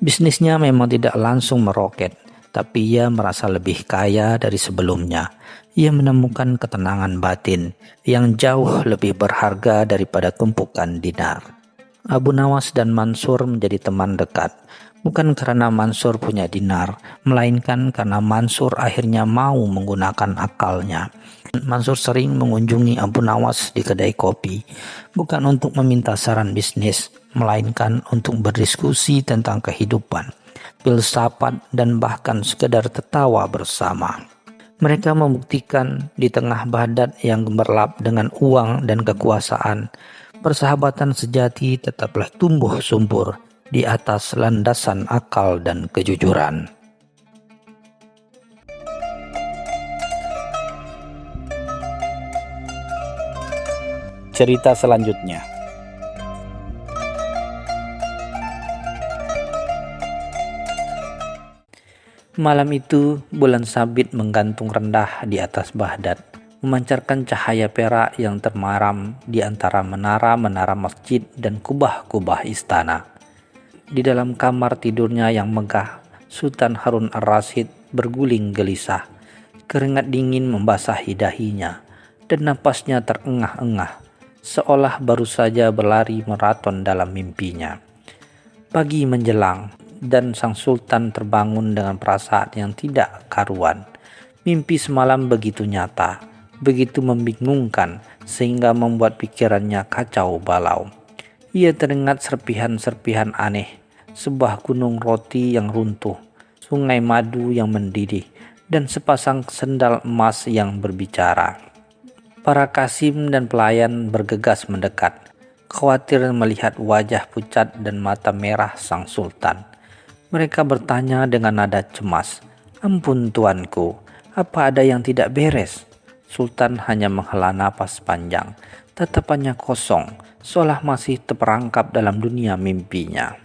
Bisnisnya memang tidak langsung meroket, tapi ia merasa lebih kaya dari sebelumnya. Ia menemukan ketenangan batin yang jauh lebih berharga daripada tumpukan dinar. Abu Nawas dan Mansur menjadi teman dekat. Bukan karena Mansur punya dinar, melainkan karena Mansur akhirnya mau menggunakan akalnya. Mansur sering mengunjungi Abu Nawas di kedai kopi, bukan untuk meminta saran bisnis, melainkan untuk berdiskusi tentang kehidupan, filsafat, dan bahkan sekedar tertawa bersama. Mereka membuktikan di tengah badat yang gemerlap dengan uang dan kekuasaan, persahabatan sejati tetaplah tumbuh subur di atas landasan akal dan kejujuran. Cerita selanjutnya. Malam itu, bulan sabit menggantung rendah di atas Baghdad, memancarkan cahaya perak yang termaram di antara menara-menara masjid dan kubah-kubah istana. Di dalam kamar tidurnya yang megah, Sultan Harun ar-Rasyid berguling gelisah. Keringat dingin membasahi dahinya, dan napasnya terengah-engah, seolah baru saja berlari maraton dalam mimpinya. Pagi menjelang, dan sang sultan terbangun dengan perasaan yang tidak karuan. Mimpi semalam begitu nyata, begitu membingungkan, sehingga membuat pikirannya kacau balau. Ia teringat serpihan-serpihan aneh, sebuah gunung roti yang runtuh, sungai madu yang mendidih, dan sepasang sendal emas yang berbicara. Para kasim dan pelayan bergegas mendekat, khawatir melihat wajah pucat dan mata merah sang sultan. Mereka bertanya dengan nada cemas, "Ampun tuanku, apa ada yang tidak beres?" Sultan hanya menghela napas panjang, tatapannya kosong, seolah masih terperangkap dalam dunia mimpinya.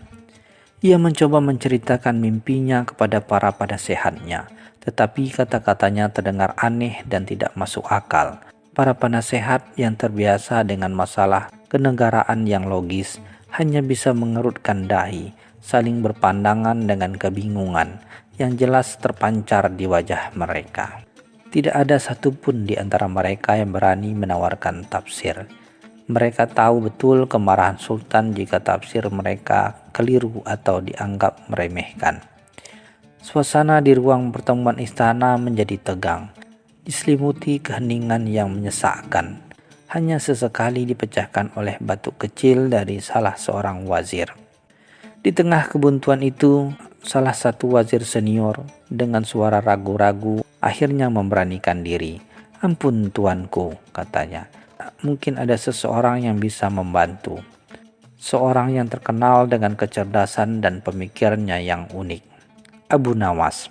Ia mencoba menceritakan mimpinya kepada para penasehatnya, tetapi kata-katanya terdengar aneh dan tidak masuk akal. Para penasehat yang terbiasa dengan masalah kenegaraan yang logis hanya bisa mengerutkan dahi, saling berpandangan dengan kebingungan yang jelas terpancar di wajah mereka. Tidak ada satupun di antara mereka yang berani menawarkan tafsir. Mereka tahu betul kemarahan sultan jika tafsir mereka keliru atau dianggap meremehkan. Suasana di ruang pertemuan istana menjadi tegang, diselimuti keheningan yang menyesakkan. Hanya sesekali dipecahkan oleh batuk kecil dari salah seorang wazir. Di tengah kebuntuan itu, salah satu wazir senior dengan suara ragu-ragu akhirnya memberanikan diri. "Ampun tuanku," katanya. "Mungkin ada seseorang yang bisa membantu. Seorang yang terkenal dengan kecerdasan dan pemikirannya yang unik. Abu Nawas."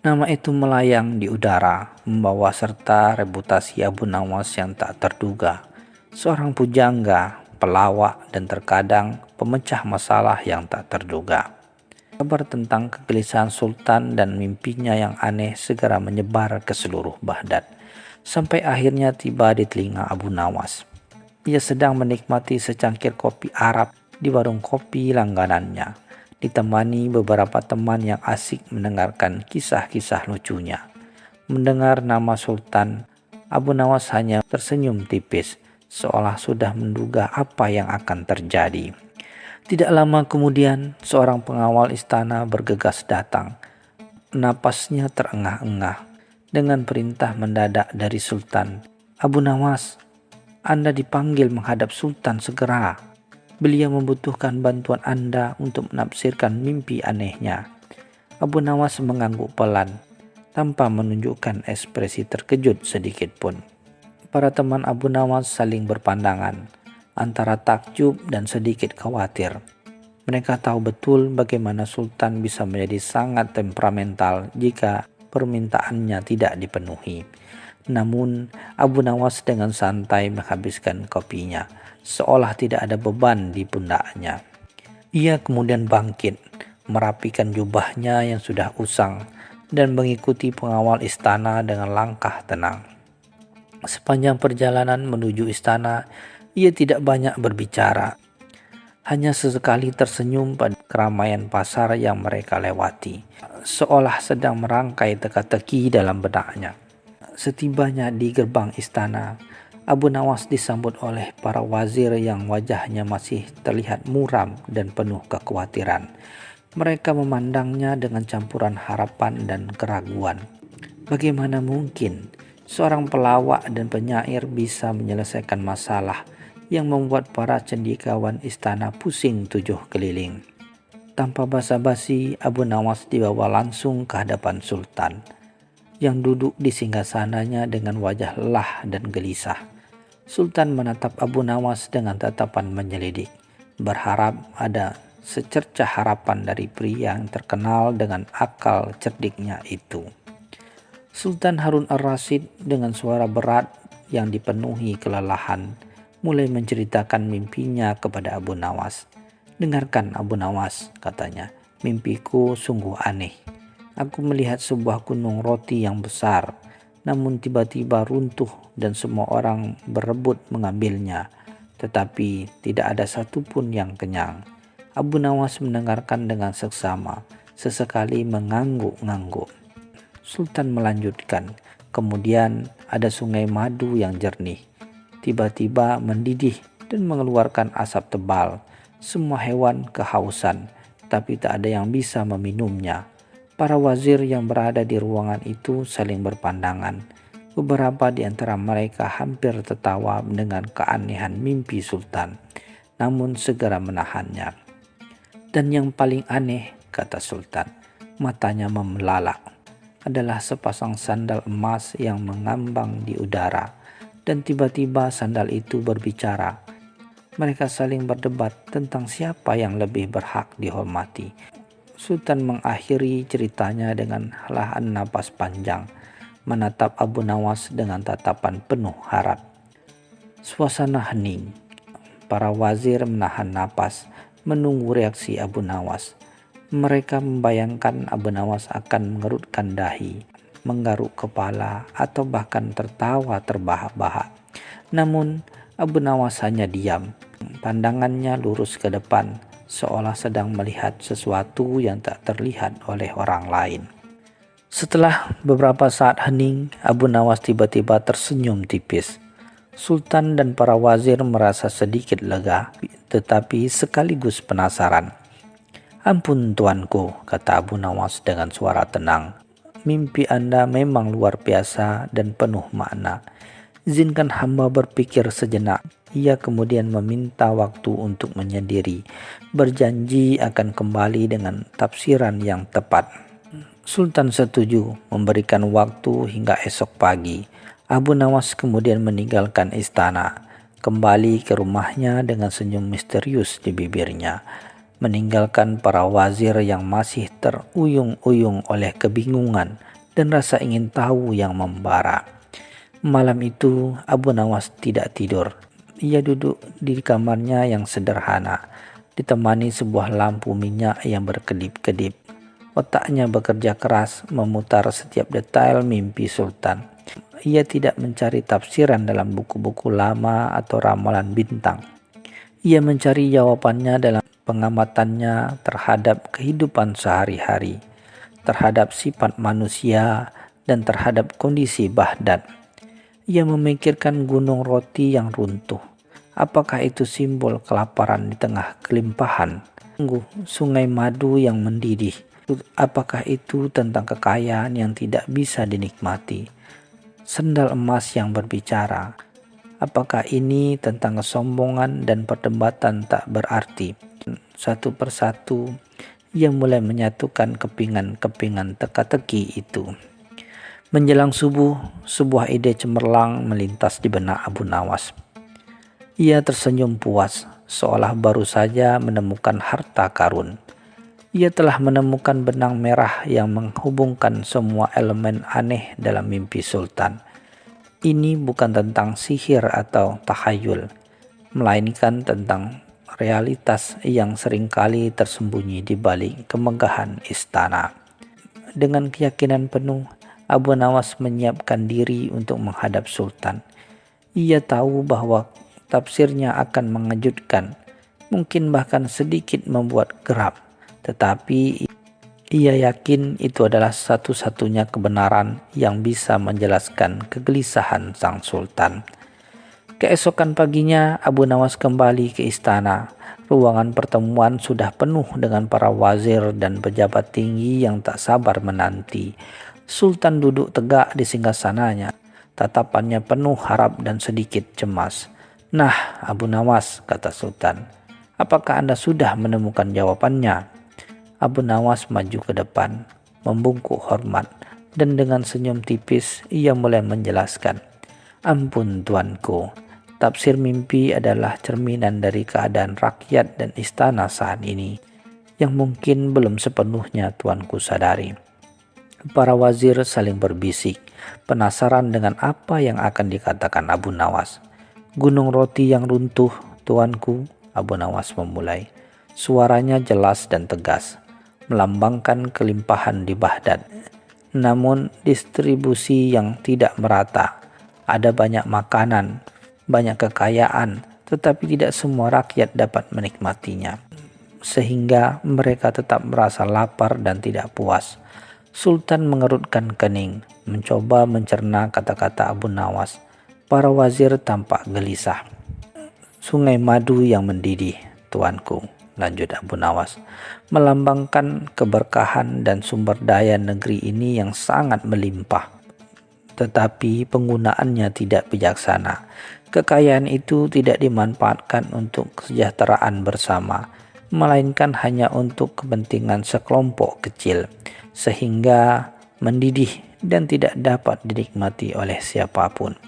Nama itu melayang di udara, membawa serta reputasi Abu Nawas yang tak terduga. Seorang pujangga, pelawak, dan terkadang pemecah masalah yang tak terduga. Kabar tentang kegelisahan sultan dan mimpinya yang aneh segera menyebar ke seluruh Baghdad, sampai akhirnya tiba di telinga Abu Nawas. Ia sedang menikmati secangkir kopi Arab di warung kopi langganannya, ditemani beberapa teman yang asik mendengarkan kisah-kisah lucunya. Mendengar nama sultan, Abu Nawas hanya tersenyum tipis, seolah sudah menduga apa yang akan terjadi. Tidak lama kemudian, seorang pengawal istana bergegas datang. Napasnya terengah-engah dengan perintah mendadak dari sultan. "Abu Nawas, Anda dipanggil menghadap sultan segera. Beliau membutuhkan bantuan Anda untuk menafsirkan mimpi anehnya." Abu Nawas mengangguk pelan, tanpa menunjukkan ekspresi terkejut sedikit pun. Para teman Abu Nawas saling berpandangan, antara takjub dan sedikit khawatir. Mereka tahu betul bagaimana sultan bisa menjadi sangat temperamental jika permintaannya tidak dipenuhi. Namun, Abu Nawas dengan santai menghabiskan kopinya, seolah tidak ada beban di pundaknya. Ia kemudian bangkit, merapikan jubahnya yang sudah usang, dan mengikuti pengawal istana dengan langkah tenang. Sepanjang perjalanan menuju istana, ia tidak banyak berbicara. Hanya sesekali tersenyum pada keramaian pasar yang mereka lewati, seolah sedang merangkai teka-teki dalam benaknya. Setibanya di gerbang istana, Abu Nawas disambut oleh para wazir yang wajahnya masih terlihat muram dan penuh kekhawatiran. Mereka memandangnya dengan campuran harapan dan keraguan. Bagaimana mungkin seorang pelawak dan penyair bisa menyelesaikan masalah yang membuat para cendekiawan istana pusing tujuh keliling? Tanpa basa-basi, Abu Nawas dibawa langsung ke hadapan sultan, yang duduk di singgasananya dengan wajah lelah dan gelisah. Sultan menatap Abu Nawas dengan tatapan menyelidik, berharap ada secercah harapan dari pria yang terkenal dengan akal cerdiknya itu. Sultan Harun ar-Rasyid dengan suara berat yang dipenuhi kelelahan mulai menceritakan mimpinya kepada Abu Nawas. "Dengarkan Abu Nawas," katanya, "mimpiku sungguh aneh. Aku melihat sebuah gunung roti yang besar, namun tiba-tiba runtuh dan semua orang berebut mengambilnya, tetapi tidak ada satupun yang kenyang." Abu Nawas mendengarkan dengan seksama, sesekali mengangguk-ngangguk. Sultan melanjutkan, "Kemudian ada sungai madu yang jernih, tiba-tiba mendidih dan mengeluarkan asap tebal. Semua hewan kehausan, tapi tak ada yang bisa meminumnya." Para wazir yang berada di ruangan itu saling berpandangan. Beberapa di antara mereka hampir tertawa dengan keanehan mimpi sultan, namun segera menahannya. "Dan yang paling aneh," kata sultan, matanya membelalak. Adalah sepasang sandal emas yang mengambang di udara, dan tiba-tiba sandal itu berbicara. Mereka saling berdebat tentang siapa yang lebih berhak dihormati. Sultan mengakhiri ceritanya dengan helahan napas panjang, menatap Abu Nawas dengan tatapan penuh harap. Suasana hening. Para wazir menahan napas, menunggu reaksi Abu Nawas. Mereka membayangkan Abu Nawas akan mengerutkan dahi, menggaruk kepala, atau bahkan tertawa terbahak-bahak. Namun Abu Nawas hanya diam. Pandangannya lurus ke depan, seolah sedang melihat sesuatu yang tak terlihat oleh orang lain. Setelah beberapa saat hening, Abu Nawas tiba-tiba tersenyum tipis. Sultan dan para wazir merasa sedikit lega, tetapi sekaligus penasaran. "Ampun tuanku," kata Abu Nawas dengan suara tenang. "Mimpi Anda memang luar biasa dan penuh makna. Izinkan hamba berpikir sejenak." Ia kemudian meminta waktu untuk menyendiri, berjanji akan kembali dengan tafsiran yang tepat. Sultan setuju memberikan waktu hingga esok pagi. Abu Nawas kemudian meninggalkan istana, kembali ke rumahnya dengan senyum misterius di bibirnya, meninggalkan para wazir yang masih teruyung-uyung oleh kebingungan dan rasa ingin tahu yang membara. Malam itu Abu Nawas tidak tidur. Ia duduk di kamarnya yang sederhana, ditemani sebuah lampu minyak yang berkedip-kedip. Otaknya bekerja keras memutar setiap detail mimpi Sultan. Ia tidak mencari tafsiran dalam buku-buku lama atau ramalan bintang. Ia mencari jawabannya dalam pengamatannya terhadap kehidupan sehari-hari, terhadap sifat manusia, dan terhadap kondisi Baghdad. Ia memikirkan gunung roti yang runtuh. Apakah itu simbol kelaparan di tengah kelimpahan? Sungai madu yang mendidih. Apakah itu tentang kekayaan yang tidak bisa dinikmati? Sendal emas yang berbicara. Apakah ini tentang kesombongan dan perdebatan tak berarti? Satu persatu, ia mulai menyatukan kepingan-kepingan teka-teki itu. Menjelang subuh, sebuah ide cemerlang melintas di benak Abu Nawas. Ia tersenyum puas, seolah baru saja menemukan harta karun. Ia telah menemukan benang merah yang menghubungkan semua elemen aneh dalam mimpi Sultan. Ini bukan tentang sihir atau tahayul, melainkan tentang realitas yang seringkali tersembunyi di balik kemegahan istana. Dengan keyakinan penuh, Abu Nawas menyiapkan diri untuk menghadap Sultan. Ia tahu bahwa tafsirnya akan mengejutkan, mungkin bahkan sedikit membuat geram. Tetapi ia yakin itu adalah satu-satunya kebenaran yang bisa menjelaskan kegelisahan sang sultan. Keesokan paginya Abu Nawas kembali ke istana. Ruangan pertemuan sudah penuh dengan para wazir dan pejabat tinggi yang tak sabar menanti. Sultan duduk tegak di singgasananya, tatapannya penuh harap dan sedikit cemas. "Nah, Abu Nawas," kata Sultan, "apakah Anda sudah menemukan jawabannya?" Abu Nawas maju ke depan, membungkuk hormat, dan dengan senyum tipis ia mulai menjelaskan. "Ampun tuanku, tafsir mimpi adalah cerminan dari keadaan rakyat dan istana saat ini, yang mungkin belum sepenuhnya tuanku sadari." Para wazir saling berbisik, penasaran dengan apa yang akan dikatakan Abu Nawas. "Gunung roti yang runtuh, tuanku," Abu Nawas memulai. Suaranya jelas dan tegas, melambangkan kelimpahan di Baghdad. Namun distribusi yang tidak merata. Ada banyak makanan, banyak kekayaan, tetapi tidak semua rakyat dapat menikmatinya. Sehingga mereka tetap merasa lapar dan tidak puas. Sultan mengerutkan kening, mencoba mencerna kata-kata Abu Nawas. Para wazir tampak gelisah. "Sungai madu yang mendidih, tuanku," lanjut Abu Nawas, "melambangkan keberkahan dan sumber daya negeri ini yang sangat melimpah. Tetapi penggunaannya tidak bijaksana. Kekayaan itu tidak dimanfaatkan untuk kesejahteraan bersama, melainkan hanya untuk kepentingan sekelompok kecil, sehingga mendidih dan tidak dapat dinikmati oleh siapapun.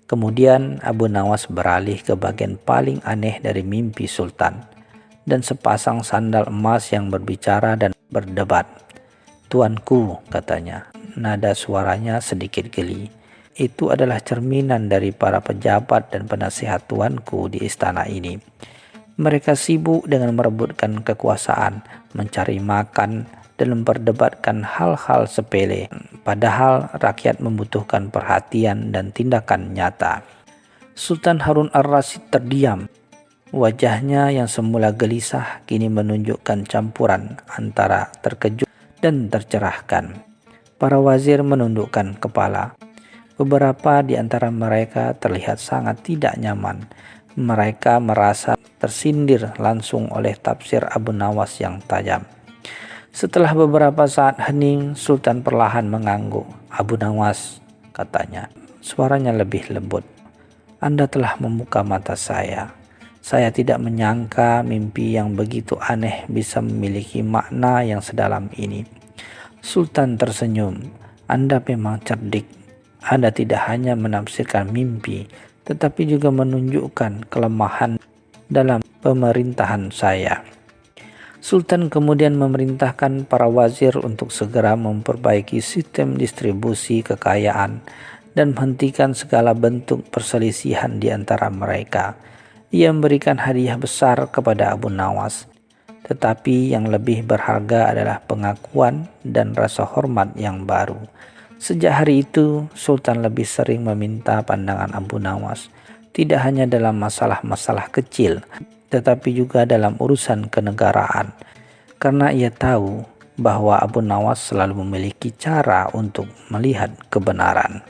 Kemudian Abu Nawas beralih ke bagian paling aneh dari mimpi Sultan, dan sepasang sandal emas yang berbicara dan berdebat. "Tuanku," katanya, nada suaranya sedikit geli, "itu adalah cerminan dari para pejabat dan penasihat tuanku di istana ini. Mereka sibuk dengan merebutkan kekuasaan, mencari makan, dan memperdebatkan hal-hal sepele, padahal rakyat membutuhkan perhatian dan tindakan nyata." Sultan Harun ar-Rasyid terdiam. Wajahnya yang semula gelisah kini menunjukkan campuran antara terkejut dan tercerahkan. Para wazir menundukkan kepala. Beberapa di antara mereka terlihat sangat tidak nyaman. Mereka merasa tersindir langsung oleh tafsir Abu Nawas yang tajam. Setelah beberapa saat hening, Sultan perlahan mengangguk. "Abu Nawas," katanya, suaranya lebih lembut, "Anda telah membuka mata saya. Saya tidak menyangka mimpi yang begitu aneh bisa memiliki makna yang sedalam ini." Sultan tersenyum. "Anda memang cerdik. Anda tidak hanya menafsirkan mimpi, tetapi juga menunjukkan kelemahan dalam pemerintahan saya." Sultan kemudian memerintahkan para wazir untuk segera memperbaiki sistem distribusi kekayaan dan menghentikan segala bentuk perselisihan di antara mereka. Ia memberikan hadiah besar kepada Abu Nawas, tetapi yang lebih berharga adalah pengakuan dan rasa hormat yang baru. Sejak hari itu, Sultan lebih sering meminta pandangan Abu Nawas, tidak hanya dalam masalah-masalah kecil, tetapi juga dalam urusan kenegaraan, karena ia tahu bahwa Abu Nawas selalu memiliki cara untuk melihat kebenaran.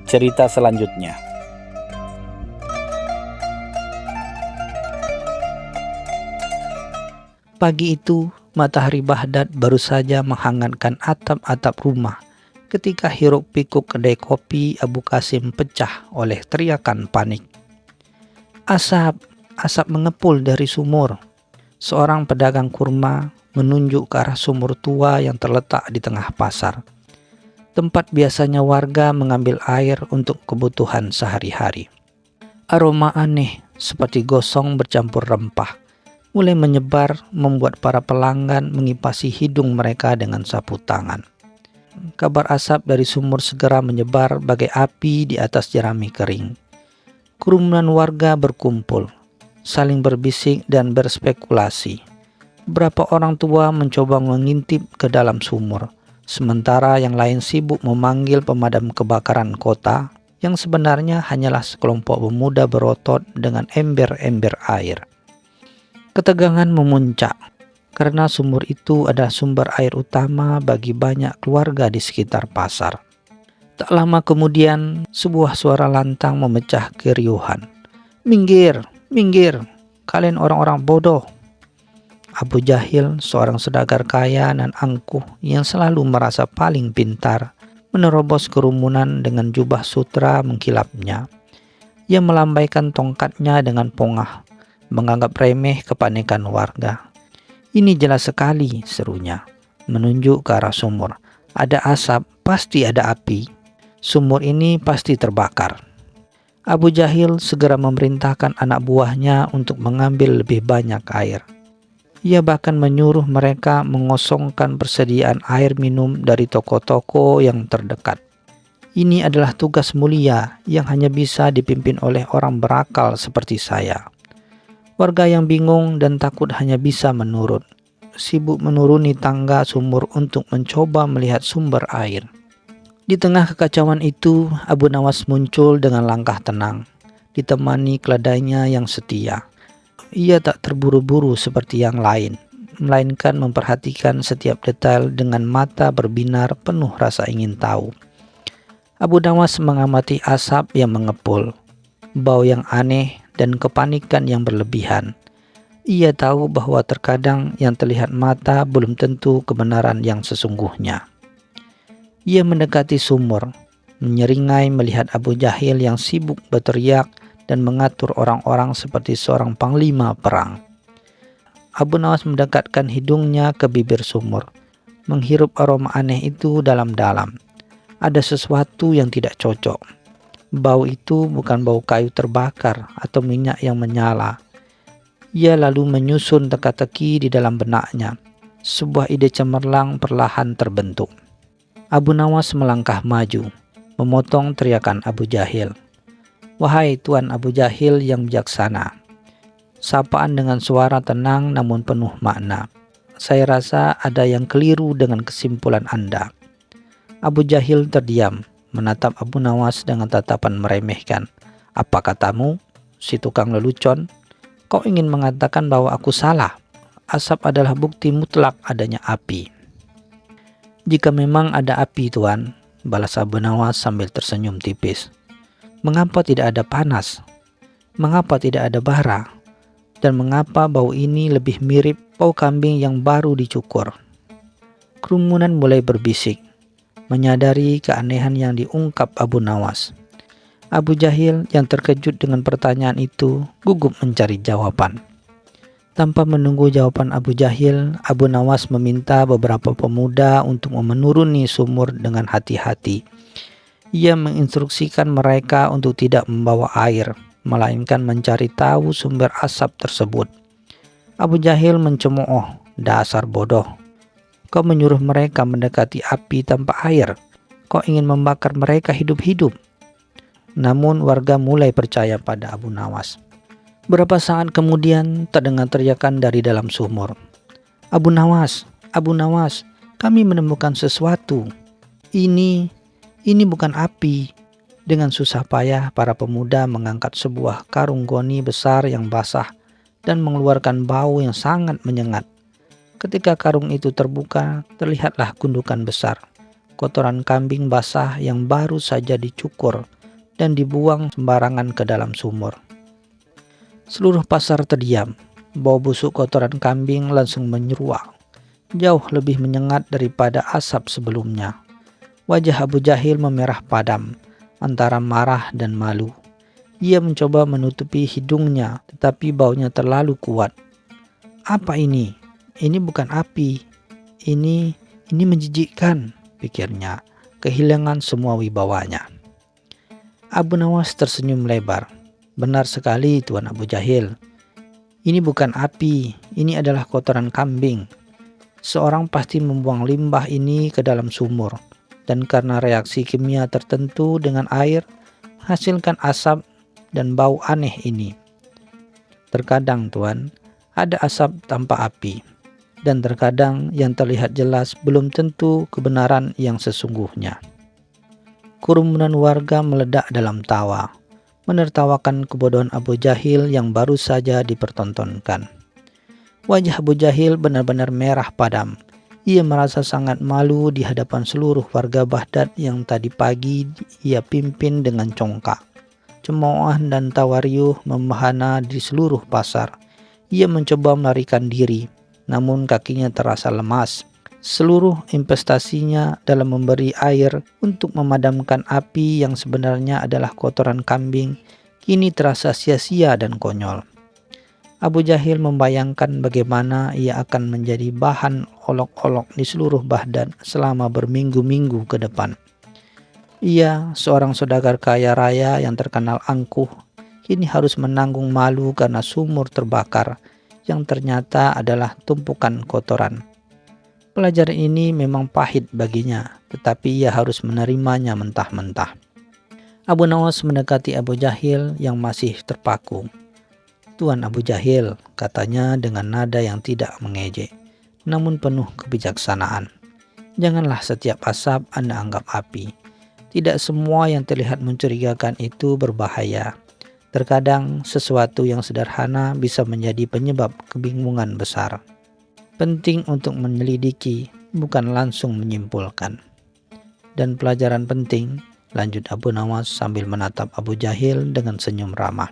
Cerita selanjutnya. Pagi itu, matahari Baghdad baru saja menghangatkan atap-atap rumah ketika hiruk-pikuk kedai kopi Abu Qasim pecah oleh teriakan panik. "Asap! Asap mengepul dari sumur." Seorang pedagang kurma menunjuk ke arah sumur tua yang terletak di tengah pasar, tempat biasanya warga mengambil air untuk kebutuhan sehari-hari. Aroma aneh seperti gosong bercampur rempah mulai menyebar, membuat para pelanggan mengipasi hidung mereka dengan sapu tangan. Kabar asap dari sumur segera menyebar bagai api di atas jerami kering. Kerumunan warga berkumpul, saling berbisik dan berspekulasi. Beberapa orang tua mencoba mengintip ke dalam sumur, sementara yang lain sibuk memanggil pemadam kebakaran kota yang sebenarnya hanyalah sekelompok pemuda berotot dengan ember-ember air. Ketegangan memuncak karena sumur itu adalah sumber air utama bagi banyak keluarga di sekitar pasar. Tak lama kemudian, sebuah suara lantang memecah keriuhan. "Minggir, minggir, kalian orang-orang bodoh." Abu Jahil, seorang saudagar kaya dan angkuh yang selalu merasa paling pintar, menerobos kerumunan dengan jubah sutra mengkilapnya. Ia melambaikan tongkatnya dengan pongah, menganggap remeh kepanikan warga. "Ini jelas sekali," serunya, menunjuk ke arah sumur. "Ada asap, pasti ada api. Sumur ini pasti terbakar." Abu Jahil segera memerintahkan anak buahnya untuk mengambil lebih banyak air. Ia bahkan menyuruh mereka mengosongkan persediaan air minum dari toko-toko yang terdekat. Ini adalah tugas mulia yang hanya bisa dipimpin oleh orang berakal seperti saya. Warga yang bingung dan takut hanya bisa menurut, sibuk menuruni tangga sumur untuk mencoba melihat sumber air. Di tengah kekacauan itu, Abu Nawas muncul dengan langkah tenang, ditemani keledainya yang setia. Ia tak terburu-buru seperti yang lain, melainkan memperhatikan setiap detail dengan mata berbinar penuh rasa ingin tahu. Abu Nawas mengamati asap yang mengepul, bau yang aneh, dan kepanikan yang berlebihan. Ia tahu bahwa terkadang yang terlihat mata belum tentu kebenaran yang sesungguhnya. Ia mendekati sumur, menyeringai melihat Abu Jahil yang sibuk berteriak dan mengatur orang-orang seperti seorang panglima perang. Abu Nawas mendekatkan hidungnya ke bibir sumur, menghirup aroma aneh itu dalam-dalam. Ada sesuatu yang tidak cocok. Bau itu bukan bau kayu terbakar atau minyak yang menyala. Ia lalu menyusun teka-teki di dalam benaknya. Sebuah ide cemerlang perlahan terbentuk. Abu Nawas melangkah maju, memotong teriakan Abu Jahil. "Wahai Tuan Abu Jahil yang bijaksana." Sapaan dengan suara tenang namun penuh makna. "Saya rasa ada yang keliru dengan kesimpulan Anda." Abu Jahil terdiam, menatap Abu Nawas dengan tatapan meremehkan. "Apa katamu, si tukang lelucon? Kau ingin mengatakan bahwa aku salah? Asap adalah bukti mutlak adanya api." "Jika memang ada api, Tuan," balas Abu Nawas sambil tersenyum tipis, "mengapa tidak ada panas? Mengapa tidak ada bara? Dan mengapa bau ini lebih mirip bau kambing yang baru dicukur?" Kerumunan mulai berbisik, menyadari keanehan yang diungkap Abu Nawas. Abu Jahil yang terkejut dengan pertanyaan itu gugup mencari jawaban. Tanpa menunggu jawaban Abu Jahil, Abu Nawas meminta beberapa pemuda untuk menuruni sumur dengan hati-hati. Ia menginstruksikan mereka untuk tidak membawa air, melainkan mencari tahu sumber asap tersebut. Abu Jahil mencemooh, "Dasar bodoh. Kau menyuruh mereka mendekati api tanpa air. Kau ingin membakar mereka hidup-hidup." Namun warga mulai percaya pada Abu Nawas. Berapa saat kemudian terdengar teriakan dari dalam sumur. "Abu Nawas, Abu Nawas, kami menemukan sesuatu. Ini bukan api." Dengan susah payah para pemuda mengangkat sebuah karung goni besar yang basah dan mengeluarkan bau yang sangat menyengat. Ketika karung itu terbuka, terlihatlah gundukan besar, kotoran kambing basah yang baru saja dicukur dan dibuang sembarangan ke dalam sumur. Seluruh pasar terdiam. Bau busuk kotoran kambing langsung menyeruak, jauh lebih menyengat daripada asap sebelumnya. Wajah Abu Jahil memerah padam, antara marah dan malu. Ia mencoba menutupi hidungnya, tetapi baunya terlalu kuat. "Apa ini? Ini bukan api. Ini menjijikkan," pikirnya, kehilangan semua wibawanya. Abu Nawas tersenyum lebar. "Benar sekali, Tuan Abu Jahil. Ini bukan api, ini adalah kotoran kambing. Seorang pasti membuang limbah ini ke dalam sumur, dan karena reaksi kimia tertentu dengan air, hasilkan asap dan bau aneh ini. Terkadang, Tuan, ada asap tanpa api, dan terkadang yang terlihat jelas belum tentu kebenaran yang sesungguhnya." Kerumunan warga meledak dalam tawa, menertawakan kebodohan Abu Jahil yang baru saja dipertontonkan. Wajah Abu Jahil benar-benar merah padam. Ia merasa sangat malu di hadapan seluruh warga Baghdad yang tadi pagi ia pimpin dengan congkak. Cemooh dan tawariuh membahana di seluruh pasar. Ia mencoba melarikan diri, namun kakinya terasa lemas. Seluruh investasinya dalam memberi air untuk memadamkan api yang sebenarnya adalah kotoran kambing kini terasa sia-sia dan konyol. Abu Jahil membayangkan bagaimana ia akan menjadi bahan olok-olok di seluruh Baghdad selama berminggu-minggu ke depan. Ia, seorang saudagar kaya raya yang terkenal angkuh, kini harus menanggung malu karena sumur terbakar yang ternyata adalah tumpukan kotoran. Pelajaran ini memang pahit baginya, tetapi ia harus menerimanya mentah-mentah. Abu Nawas mendekati Abu Jahil yang masih terpaku. "Tuan Abu Jahil," katanya dengan nada yang tidak mengejek, namun penuh kebijaksanaan. "Janganlah setiap asap Anda anggap api. Tidak semua yang terlihat mencurigakan itu berbahaya. Terkadang sesuatu yang sederhana bisa menjadi penyebab kebingungan besar. Penting untuk menyelidiki, bukan langsung menyimpulkan. Dan pelajaran penting," lanjut Abu Nawas sambil menatap Abu Jahil dengan senyum ramah,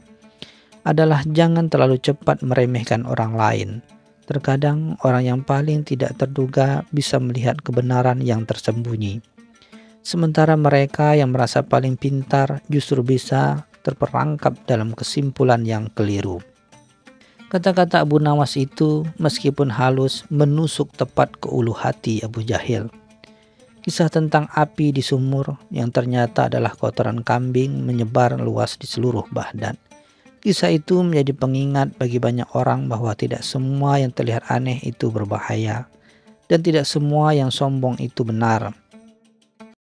"adalah jangan terlalu cepat meremehkan orang lain. Terkadang orang yang paling tidak terduga bisa melihat kebenaran yang tersembunyi. Sementara mereka yang merasa paling pintar justru bisa terperangkap dalam kesimpulan yang keliru. Kata-kata Abu Nawas itu meskipun halus menusuk tepat ke ulu hati Abu Jahil. Kisah tentang api di sumur yang ternyata adalah kotoran kambing menyebar luas di seluruh Baghdad. Kisah itu menjadi pengingat bagi banyak orang bahwa tidak semua yang terlihat aneh itu berbahaya dan tidak semua yang sombong itu benar.